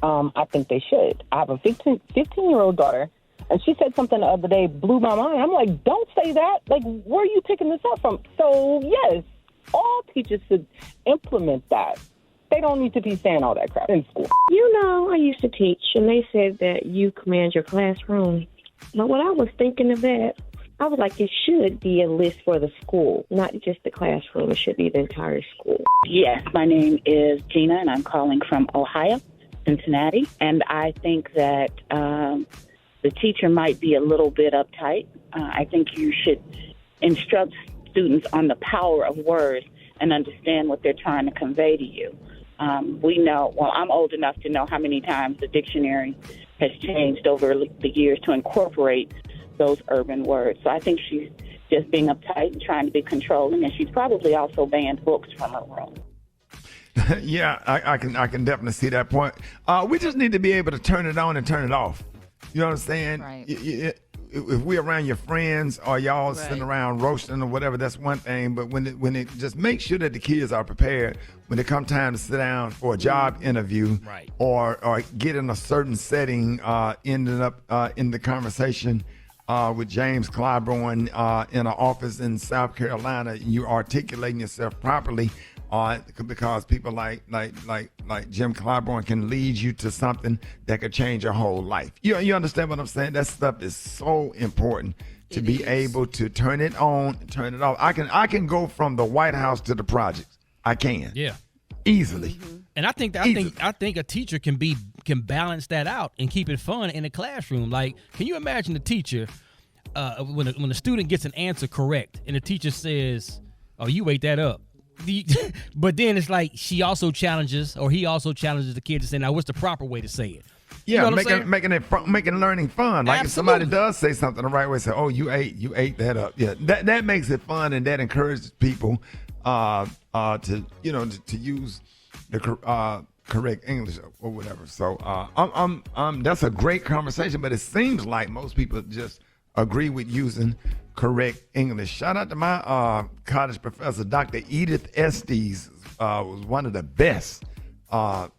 I think they should. I have a 15-year-old daughter, and she said something the other day, blew my mind. I'm like, don't say that. Like, where are you picking this up from? So, yes, all teachers should implement that. They don't need to be saying all that crap in school. You know, I used to teach, and they said that you command your classroom. But when I was thinking of that, I was like, it should be a list for the school, not just the classroom. It should be the entire school. Yes, my name is Gina, and I'm calling from Ohio, Cincinnati. And I think that the teacher might be a little bit uptight. I think you should instruct students on the power of words and understand what they're trying to convey to you. We know, well, I'm old enough to know how many times the dictionary has changed over the years to incorporate those urban words. So I think she's just being uptight and trying to be controlling, and she's probably also banned books from her room. Yeah, I can definitely see that point. We just need to be able to turn it on and turn it off. You know what I'm saying? Right. If we're around your friends or y'all sitting around roasting or whatever, that's one thing. But when it just make sure that the kids are prepared when it come time to sit down for a job interview, or get in a certain setting, ending up in the conversation with James Clyburn in an office in South Carolina, you articulating yourself properly. Because people like Jim Clyburn can lead you to something that could change your whole life. You understand what I'm saying? That stuff is so important to be able to turn it on, turn it off. I can go from the White House to the projects. I can. Yeah. Easily. And I think a teacher can balance that out and keep it fun in the classroom. Like, can you imagine the teacher when a student gets an answer correct and the teacher says, "Oh, you ate that up." But then it's like he also challenges the kid to say, now what's the proper way to say it? Yeah, making learning fun. Like, if somebody does say something the right way, say, "Oh, you ate that up." Yeah, that makes it fun, and that encourages people to use the correct English or whatever. So that's a great conversation, but it seems like most people just agree with using correct English. Shout out to my college professor, Dr. Edith Estes, was one of the best. And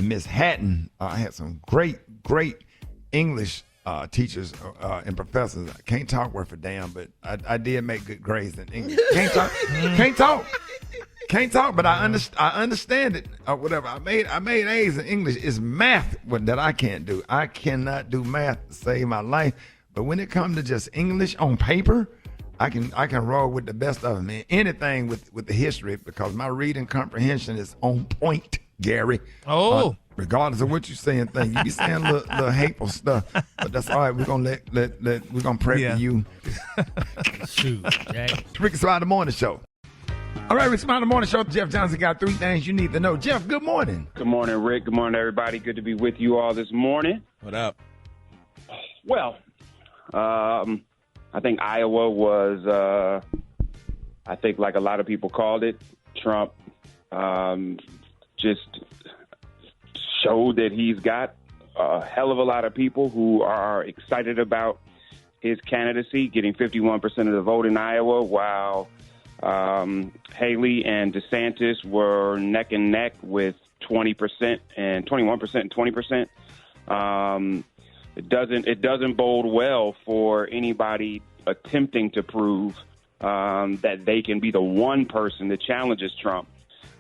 Miss Hatton had some great English teachers and professors. I can't talk worth a damn, but I did make good grades in English. Can't talk, but I understand it. Whatever. I made A's in English. It's math that I can't do. I cannot do math to save my life. But when it comes to just English on paper, I can roll with the best of them. Man. Anything with the history, because my reading comprehension is on point, Gary. Oh. Regardless of what you saying, thing you be saying little hateful stuff, but that's all right. We're gonna we're gonna pray for you. Shoot, Jack. Rickey Smiley Morning Show. All right, Rickey Smiley Morning Show. Jeff Johnson got 3 things you need to know. Jeff, good morning. Good morning, Rick. Good morning, everybody. Good to be with you all this morning. What up? Well, I think Iowa was, I think like a lot of people called it, Trump just showed that he's got a hell of a lot of people who are excited about his candidacy, getting 51% of the vote in Iowa, while Haley and DeSantis were neck and neck with 20% and 21% and 20%. It doesn't bode well for anybody attempting to prove that they can be the one person that challenges Trump.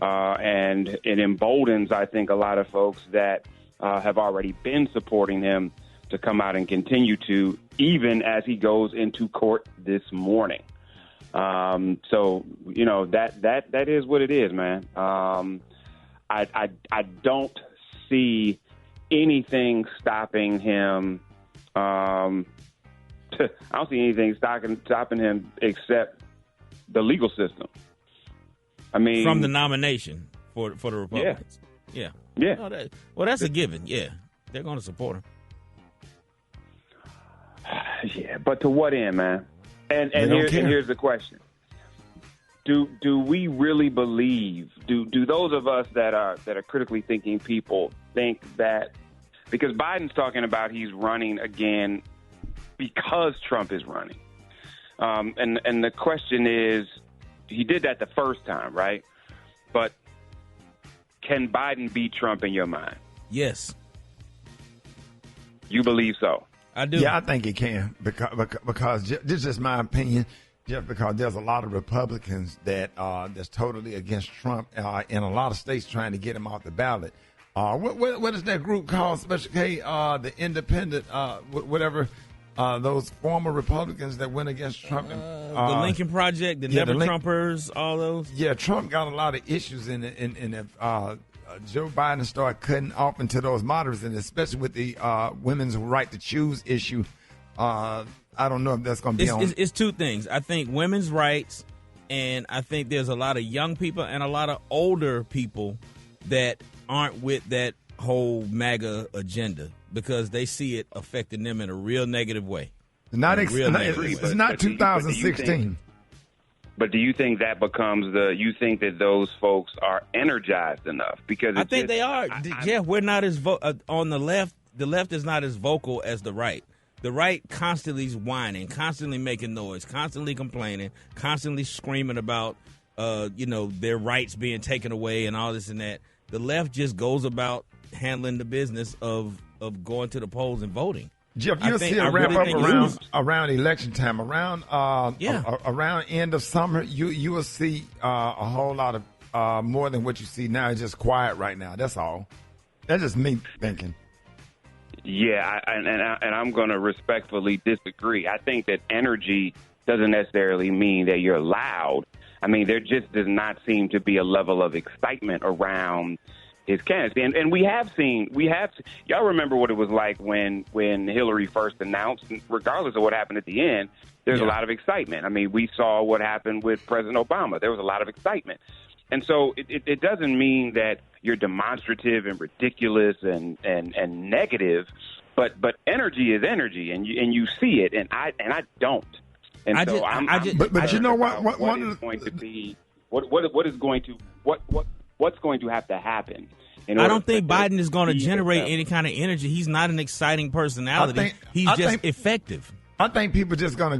And it emboldens, I think, a lot of folks that have already been supporting him to come out and continue to, even as he goes into court this morning. So, you know, that is what it is, man. I don't see anything stopping him. I don't see anything stopping him except the legal system. I mean, from the nomination for the Republicans. Yeah. Well, that's a given. Yeah, they're going to support him. Yeah, but to what end, man? And here's the question: Do we really believe? Do those of us that are critically thinking people think that because Biden's talking about he's running again because Trump is running, and the question is, he did that the first time, right? But can Biden beat Trump in your mind? Yes. You believe so? I do. Yeah, I think he can because this is just my opinion. Just because there's a lot of Republicans that's totally against Trump in a lot of states trying to get him off the ballot. What is that group called, Special K? The Independent, whatever. Those former Republicans that went against Trump. The Lincoln Project, the Never Trumpers, all those. Yeah, Trump got a lot of issues in it. And if Joe Biden started cutting off into those moderates, and especially with the women's right to choose issue, I don't know if that's going to be on. It's 2 things. I think women's rights, and I think there's a lot of young people and a lot of older people that aren't with that whole MAGA agenda, because they see it affecting them in a real negative way. It's not 2016. But do you think that becomes you think that those folks are energized enough? Because I think they are. We're not as on the left. The left is not as vocal as the right. The right constantly is whining, constantly making noise, constantly complaining, constantly screaming about, their rights being taken away and all this and that. The left just goes about handling the business of going to the polls and voting. Jeff, you'll see a wrap up around election time, around end of summer. You will see a whole lot of more than what you see now. It's just quiet right now. That's all. That's just me thinking. Yeah, and I'm going to respectfully disagree. I think that energy doesn't necessarily mean that you're loud. I mean, there just does not seem to be a level of excitement around his candidacy. And we have seen, y'all remember what it was like when Hillary first announced, regardless of what happened at the end, there's a lot of excitement. I mean, we saw what happened with President Obama. There was a lot of excitement. And so it doesn't mean that you're demonstrative and ridiculous and negative, but energy is energy, and you see it, and I don't. And but you know what? What's going to have to happen? I don't think Biden is going to generate any kind of energy. He's not an exciting personality. He's just effective. I think people just gonna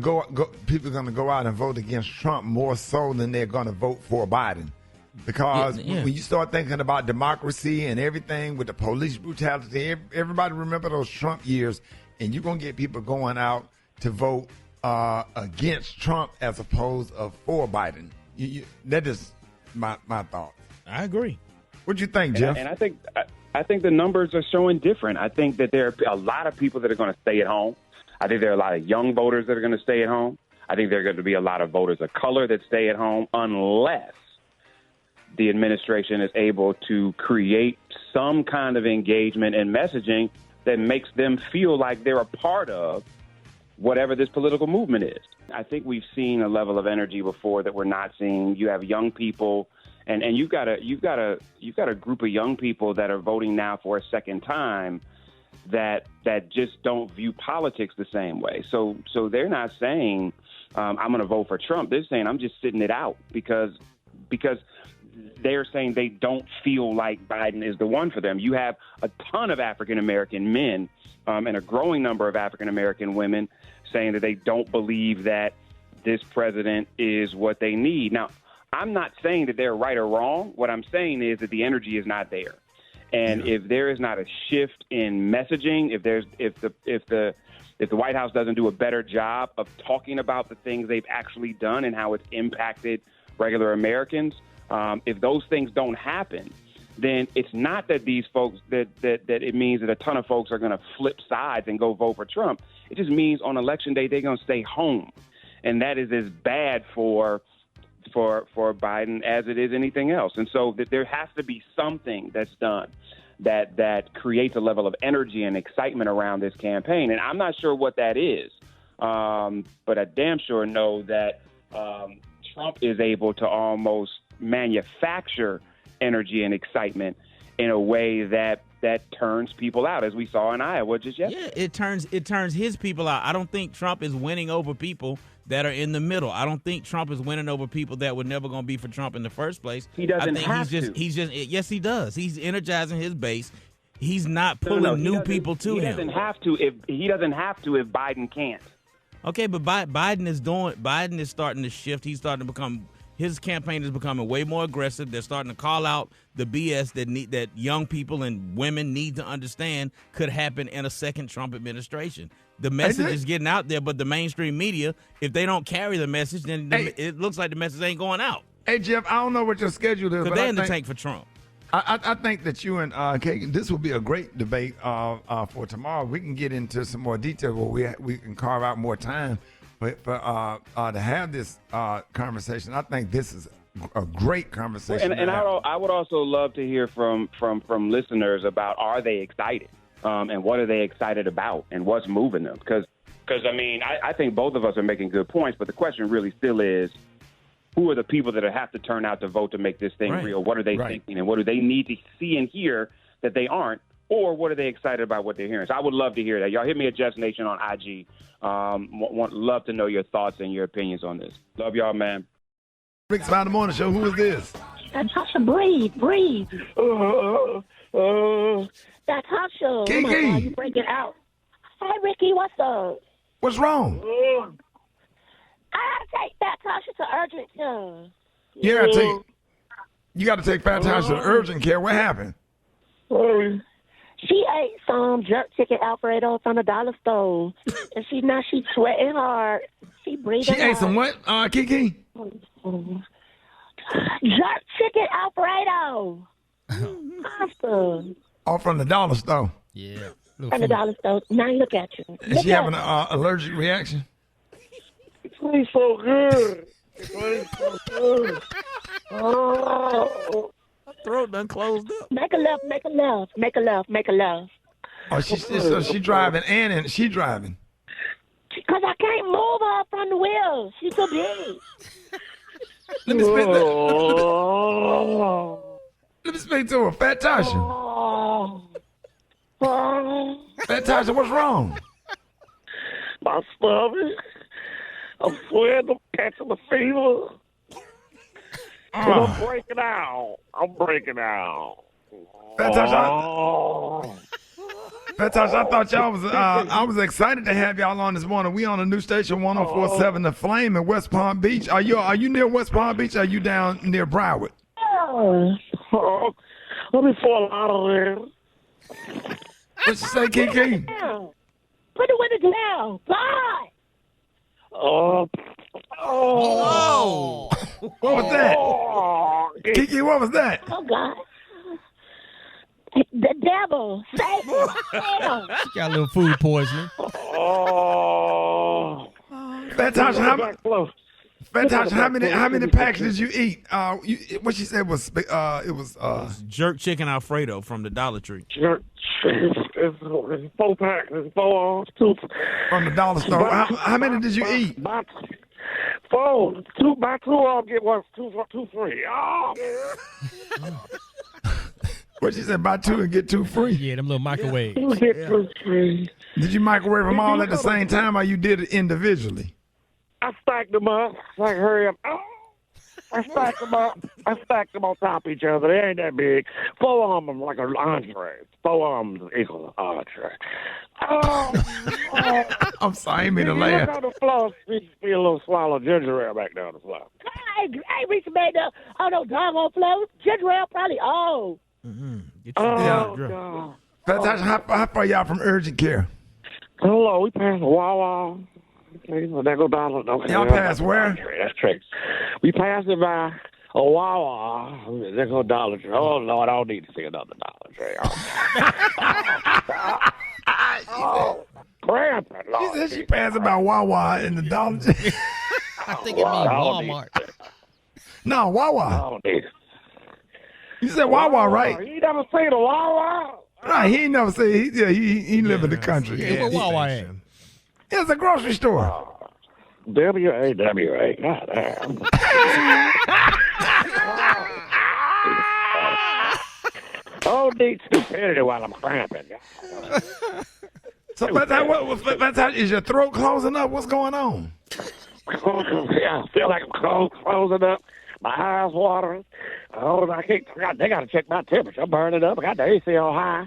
people are gonna go out and vote against Trump more so than they're gonna vote for Biden, because when you start thinking about democracy and everything with the police brutality, everybody remember those Trump years, and you're gonna get people going out to vote against Trump as opposed to for Biden. That is my thought. I agree. What do you think, Jeff? And I think the numbers are showing different. I think that there are a lot of people that are going to stay at home. I think there are a lot of young voters that are going to stay at home. I think there are going to be a lot of voters of color that stay at home unless the administration is able to create some kind of engagement and messaging that makes them feel like they're a part of whatever this political movement is. I think we've seen a level of energy before that we're not seeing. You have young people, and you've got a group of young people that are voting now for a second time that just don't view politics the same way. So they're not saying I'm going to vote for Trump. They're saying I'm just sitting it out because they're saying they don't feel like Biden is the one for them. You have a ton of African-American men and a growing number of African-American women saying that they don't believe that this president is what they need. Now, I'm not saying that they're right or wrong. What I'm saying is that the energy is not there. And if there is not a shift in messaging, if the White House doesn't do a better job of talking about the things they've actually done and how it's impacted regular Americans, if those things don't happen, then it's not that these folks that it means that a ton of folks are going to flip sides and go vote for Trump. It just means on election day they're going to stay home, and that is as bad for Biden as it is anything else. And so that there has to be something that's done that creates a level of energy and excitement around this campaign. And I'm not sure what that is, but I damn sure know that Trump is able to almost manufacture energy and excitement in a way that turns people out, as we saw in Iowa just yesterday. Yeah, it turns his people out. I don't think Trump is winning over people that are in the middle. I don't think Trump is winning over people that were never going to be for Trump in the first place. He doesn't have to. Yes, he does. He's energizing his base. He's not pulling new people to him. He doesn't have to if Biden can't. Okay, but Biden is starting to shift. He's starting to become. His campaign is becoming way more aggressive. They're starting to call out the BS that young people and women need to understand could happen in a second Trump administration. The message is getting out there, but the mainstream media, if they don't carry the message, then it looks like the message ain't going out. Hey, Jeff, I don't know what your schedule is, but they're in the tank for Trump. I think that you and Kagan, this will be a great debate for tomorrow. We can get into some more detail where we can carve out more time. But to have this conversation, I think this is a great conversation. And I would also love to hear from listeners about, are they excited? And what are they excited about? And what's moving them? Because I mean, I think both of us are making good points. But the question really still is, who are the people that have to turn out to vote to make this thing real? What are they thinking? And what do they need to see and hear that they aren't? Or what are they excited about what they're hearing? So I would love to hear that. Y'all hit me at Jeff Nation on IG. Love to know your thoughts and your opinions on this. Love y'all, man. Rickey Smiley Morning Show. Who is this? Natasha, breathe. Natasha. Kiki. Oh my God, you break it out. Hey, Ricky, what's up? What's wrong? I gotta take Natasha to urgent care. You got to take Natasha to urgent care. What happened? She ate some jerk chicken Alfredo from the dollar store, and she's sweating hard. She breathing. She ate some what, Kiki? Jerk chicken Alfredo. Pasta. Oh, from the dollar store. Yeah. From the dollar store. Now look at you. Is she having an allergic reaction? It tastes so good. It tastes so good. Oh. Throat done closed up. Make a love. Oh, she driving and she driving. Because I can't move her from the wheel. She's too big. Let me speak to her. Fat Tasha. Fat Tasha, what's wrong? My stomach. I'm sweating. I'm catching the fever. I'm breaking out. Fat Fantastic. I thought y'all was. I was excited to have y'all on this morning. We on a new station, 104.7 The Flame in West Palm Beach. Are you near West Palm Beach? Or are you down near Broward? Let me fall out of there. What you say, Kiki? Put the window down. Bye. Oh. What was that? Kiki, what was that? Oh, God. The devil. Satan. Damn. Got a little food poisoning. Fantastic. How many packages you eat? What she said was it was jerk chicken Alfredo from the Dollar Tree. Jerk. It's 4 packs. It's 4 2 from the dollar store. How many did you eat? Buy 4. Buy 2 of them, get 1 2 free. Oh. What she said? Buy 2 and get 2 free. Yeah, them little microwaves. Did you microwave them all at the same time, or you did it individually? I stacked them up. Like, hurry up. Oh. I stacked them up. I stacked them on top of each other. They ain't that big. 4 of them like an entree. 4 of them equal an entree. I'm sorry, I didn't mean to laugh. Look on the floor. See a little swallow ginger ale back down the floor. I ain't reaching back there on no doggone floor. Ginger ale probably old. Get God. Fantastic. How far y'all from urgent care? Hello, we passed a Wawa. Okay, well, there go Dollar. Y'all pass where? That's tricks. We passed it by a Wawa. There go Dollar Tree. Oh, Lord, I don't need to see another Dollar Tree. Cramping, Lord. She said she passed it by Wawa in the Dollar Tree. I think it means Walmart. No, Wawa. I don't need it. You said Wawa, right? You never seen a Wawa? Right, he ain't never said. He live in the country. Yeah, where Wawa at? It's a grocery store. W-A-W-A. God damn. Oh, need stupidity while I'm cramping. So, is your throat closing up? What's going on? Yeah, I feel like I'm closing up. My eyes watering. Oh, they got to check my temperature. I'm burning up. I got the AC on high.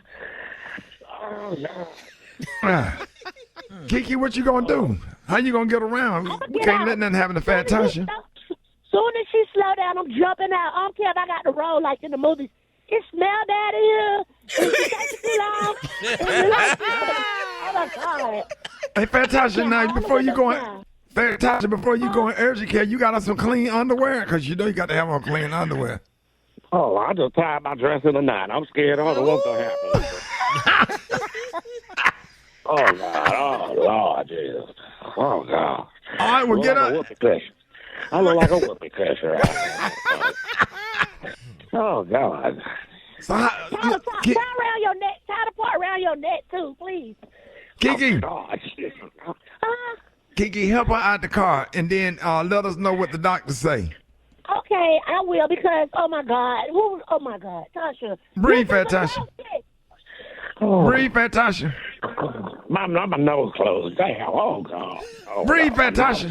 Oh, no. Kiki, what you gonna do? How you gonna get around? We can't let nothing happen to Fat Tasha. Soon as she slow down, I'm jumping out. I don't care if I got to roll like in the movies. It smelled bad in here. It takes too long. Oh my God. Hey, Fat Tasha, now before you go in urgent care, you got on some clean underwear? Because you know you got to have on clean underwear. Oh, I just tied my dress in the knot. I'm scared. I don't know what's going to happen. Oh, God. Oh, Lord Jesus. Oh, God. All right, well, get up. I look like a whoopee cushion. Oh, God. So tie around your neck. Tie the part around your neck, too, please. Kiki. Oh, God. Kiki, help her out the car, and then let us know what the doctor say. Okay, I will, because, oh, my God. Tasha. Breathe, Fat Tasha. Breathe, Fat Tasha. My nose closed. Damn. Oh, God. Oh, breathe, Fat Tasha.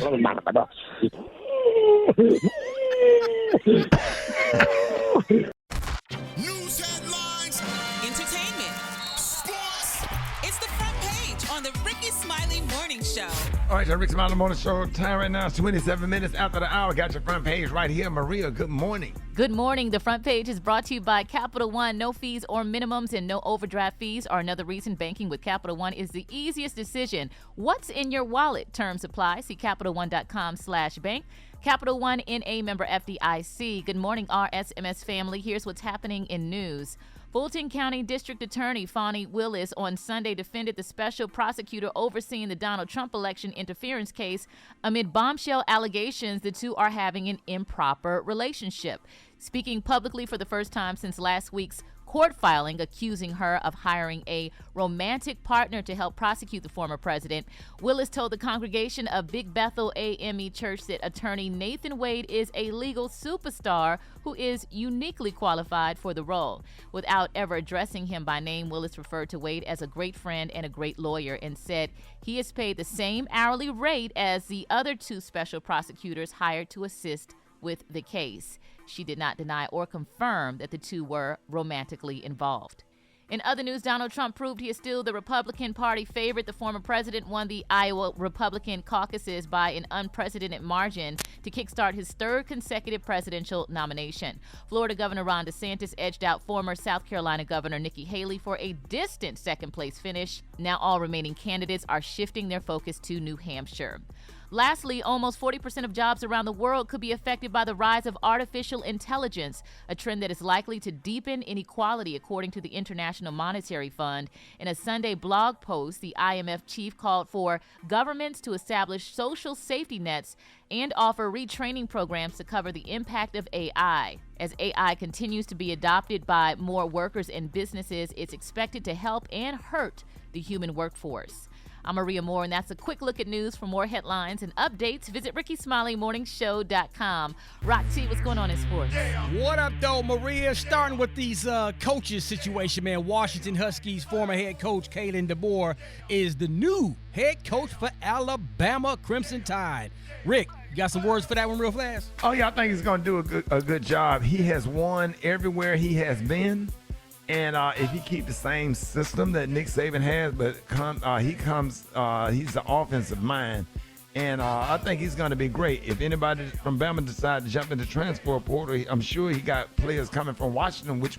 News headlines, entertainment, sports. It's the front page on the Rickey Smiley Morning Show. All right, the Rickey Smiley Morning Show. Time right now is 27 minutes after the hour. Got your front page right here. Maria, good morning. Good morning. The front page is brought to you by Capital One. No fees or minimums and no overdraft fees are another reason banking with Capital One is the easiest decision. What's in your wallet? Terms apply. See CapitalOne.com/bank. Capital One NA member FDIC. Good morning, RSMS family. Here's what's happening in news. Fulton County District Attorney Fonnie Willis on Sunday defended the special prosecutor overseeing the Donald Trump election interference case amid bombshell allegations the two are having an improper relationship. Speaking publicly for the first time since last week's court filing accusing her of hiring a romantic partner to help prosecute the former president, Willis told the congregation of Big Bethel AME Church that attorney Nathan Wade is a legal superstar who is uniquely qualified for the role. Without ever addressing him by name, Willis referred to Wade as a great friend and a great lawyer and said he is paid the same hourly rate as the other two special prosecutors hired to assist with the case. She did not deny or confirm that the two were romantically involved. In other news, Donald Trump proved he is still the Republican Party favorite. The former president won the Iowa Republican caucuses by an unprecedented margin to kickstart his third consecutive presidential nomination. Florida Governor Ron DeSantis edged out former South Carolina Governor Nikki Haley for a distant second-place finish. Now all remaining candidates are shifting their focus to New Hampshire. Lastly, almost 40% of jobs around the world could be affected by the rise of artificial intelligence, a trend that is likely to deepen inequality, according to the International Monetary Fund. In a Sunday blog post, the IMF chief called for governments to establish social safety nets and offer retraining programs to cover the impact of AI. As AI continues to be adopted by more workers and businesses, it's expected to help and hurt the human workforce. I'm Maria Moore, and that's a quick look at news. For more headlines and updates, visit RickeySmileyMorningShow.com. Rock T, what's going on in sports? What up, though, Maria? Starting with these coaches situation, man. Washington Huskies former head coach Kalen DeBoer is the new head coach for Alabama Crimson Tide. Rick, you got some words for that one real fast? Oh, yeah, I think he's going to do a good job. He has won everywhere he has been. And if he keep the same system that Nick Saban has, but he's the offensive mind. And I think he's going to be great. If anybody from Bama decides to jump into transfer portal, I'm sure he got players coming from Washington, which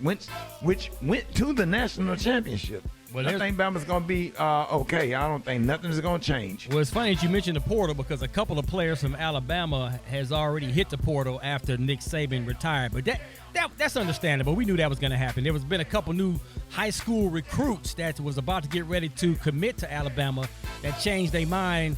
went to the national championship. Well, I think Bama's going to be okay. I don't think nothing's going to change. Well, it's funny that you mentioned the portal because a couple of players from Alabama has already hit the portal after Nick Saban retired. But that's understandable. We knew that was going to happen. There was been a couple new high school recruits that was about to get ready to commit to Alabama that changed their mind.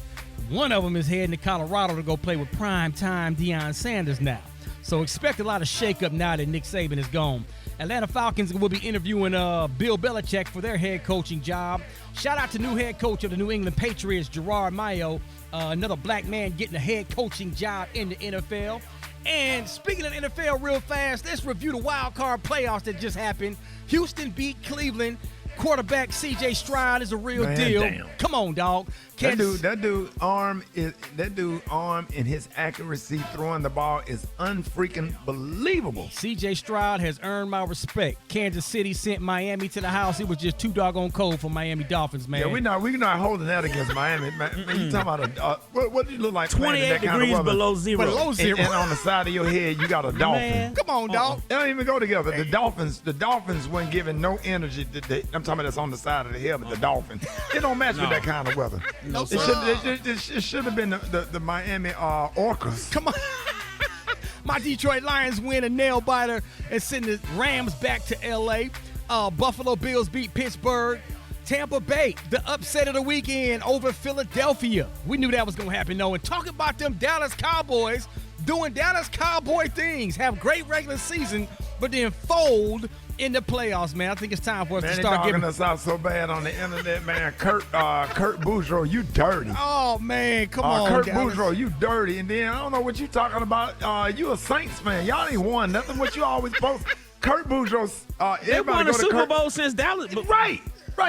One of them is heading to Colorado to go play with prime-time Deion Sanders now. So expect a lot of shakeup now that Nick Saban is gone. Atlanta Falcons will be interviewing Bill Belichick for their head coaching job. Shout out to new head coach of the New England Patriots, Gerard Mayo, another black man getting a head coaching job in the NFL. And speaking of the NFL real fast, let's review the wild card playoffs that just happened. Houston beat Cleveland. Quarterback C.J. Stroud is a real deal. Damn. Come on, dog. That dude arm and his accuracy throwing the ball is unfreaking believable. C.J. Stroud has earned my respect. Kansas City sent Miami to the house. It was just too doggone cold for Miami Dolphins, man. Yeah, we're not holding that against Miami. Man, you talking about what do you look like? 28 degrees below zero. Below zero. And on the side of your head, you got a dolphin. Man. Come on, dog. They don't even go together. The Dolphins weren't giving no energy. I'm talking about that's on the side of the helmet. The Dolphin. It don't match with that kind of weather. No, it should have been the Miami Orcas. Come on. My Detroit Lions win a nail biter and send the Rams back to L.A. Buffalo Bills beat Pittsburgh. Tampa Bay, the upset of the weekend over Philadelphia. We knew that was going to happen, though. And talking about them Dallas Cowboys doing Dallas Cowboy things, have great regular season, but then fold in the playoffs, man. I think it's time for us to start giving us out so bad on the internet, man. Kurt Boudreaux, you dirty. Oh, man, come on, Kurt Dallas. Boudreaux, you dirty. And then I don't know what you talking about. You a Saints fan. Y'all ain't won nothing. What you always post. Kurt Boudreaux, they won a Super Bowl since Dallas. Right.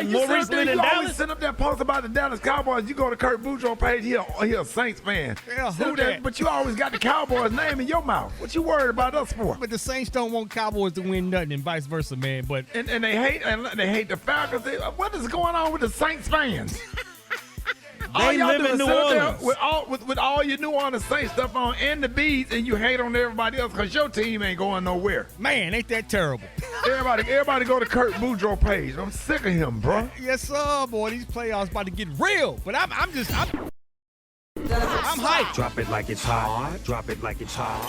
More recently than you Dallas. always send up that post about the Dallas Cowboys. You go to Kurt Boudreaux page, he a Saints fan. Yeah, who that? But you always got the Cowboys name in your mouth. What you worried about us for? But the Saints don't want Cowboys to win nothing, and vice versa, man. But and they hate the Falcons. What is going on with the Saints fans? They live in New Orleans. With all your New Orleans Saints stuff on and the bees, and you hate on everybody else because your team ain't going nowhere. Man, ain't that terrible? Everybody go to Kurt Boudreaux page. I'm sick of him, bro. Yes, sir, boy. These playoffs about to get real. But I'm hyped. Drop it like it's hot. Drop it like it's hot.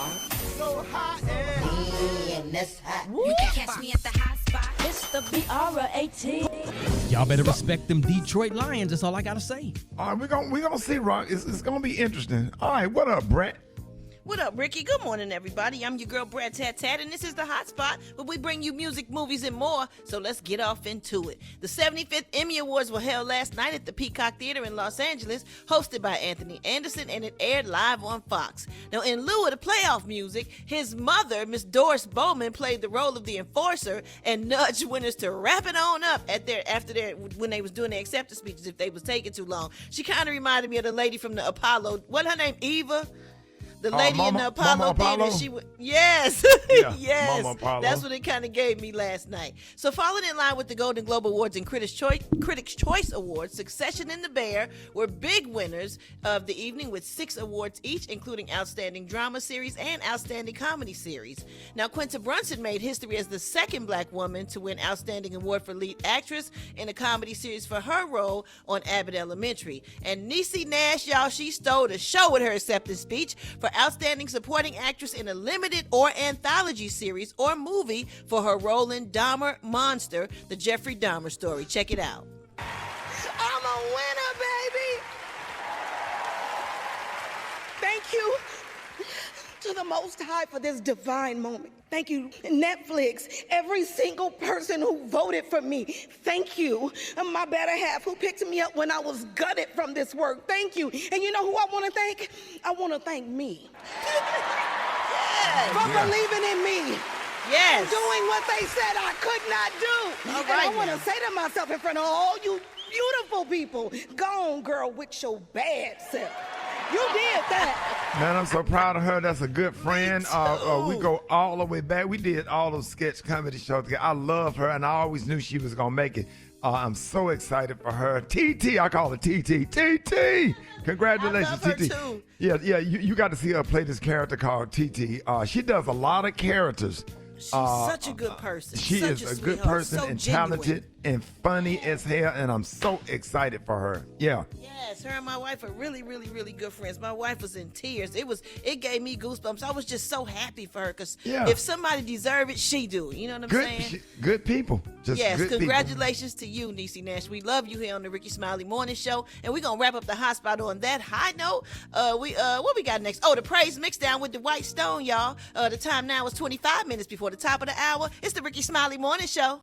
So hot and that's hot. You can catch me at the hot spot. It's the BR18. Y'all better respect them Detroit Lions. That's all I gotta say. All right, we gonna see, Rock. It's gonna be interesting. All right, what up, Brett? What up, Ricky? Good morning, everybody. I'm your girl, Brad Tat Tat, and this is The Hot Spot, where we bring you music, movies, and more. So let's get off into it. The 75th Emmy Awards were held last night at the Peacock Theater in Los Angeles, hosted by Anthony Anderson, and it aired live on Fox. Now, in lieu of the playoff music, his mother, Miss Doris Bowman, played the role of the enforcer and nudged winners to wrap it on up when they was doing their acceptance speeches if they was taking too long. She kind of reminded me of the lady from the Apollo. What her name? Eva? The lady in the Apollo Mama Theater, Apollo? yes, Yeah, yes. Mama Apollo. That's what it kind of gave me last night. So falling in line with the Golden Globe Awards and Critics' Choice Awards, Succession and The Bear were big winners of the evening with 6 awards each, including Outstanding Drama Series and Outstanding Comedy Series. Now, Quinta Brunson made history as the second black woman to win Outstanding Award for Lead Actress in a Comedy Series for her role on Abbott Elementary. And Niecy Nash, y'all, she stole the show with her acceptance speech for Outstanding Supporting Actress in a Limited or Anthology Series or Movie for her role in Dahmer Monster, the Jeffrey Dahmer story. Check it out. I'm a winner, baby. Thank you to the Most High for this divine moment. Thank you, Netflix, every single person who voted for me. Thank you, and my better half who picked me up when I was gutted from this work. Thank you. And you know who I want to thank? I want to thank me. For believing in me. Yes. And doing what they said I could not do. All and right, I want now. to say to myself in front of all you beautiful people, go on, girl, with your bad self. You did that. Man, I'm so proud of her. That's a good friend. We go all the way back. We did all those sketch comedy shows together. I love her, and I always knew she was going to make it. I'm so excited for her. TT, I call her TT. TT! Congratulations, I love her TT. too. Yeah, you got to see her play this character called TT. She does a lot of characters. She's such a good person. She Such is a sweetheart, good person so and genuine. talented and funny as hell, and I'm so excited for her. Yeah. Yes, her and my wife are really, really, really good friends. My wife was in tears. It gave me goosebumps. I was just so happy for her because if somebody deserve it, she do. You know what I'm saying? Good people. Just yes, good congratulations to you, Niecy Nash. We love you here on the Rickey Smiley Morning Show, and we're gonna wrap up the hot spot on that high note. What we got next? Oh, the praise mixdown with the White Stone, y'all. The time now is 25 minutes before the top of the hour. It's the Rickey Smiley Morning Show.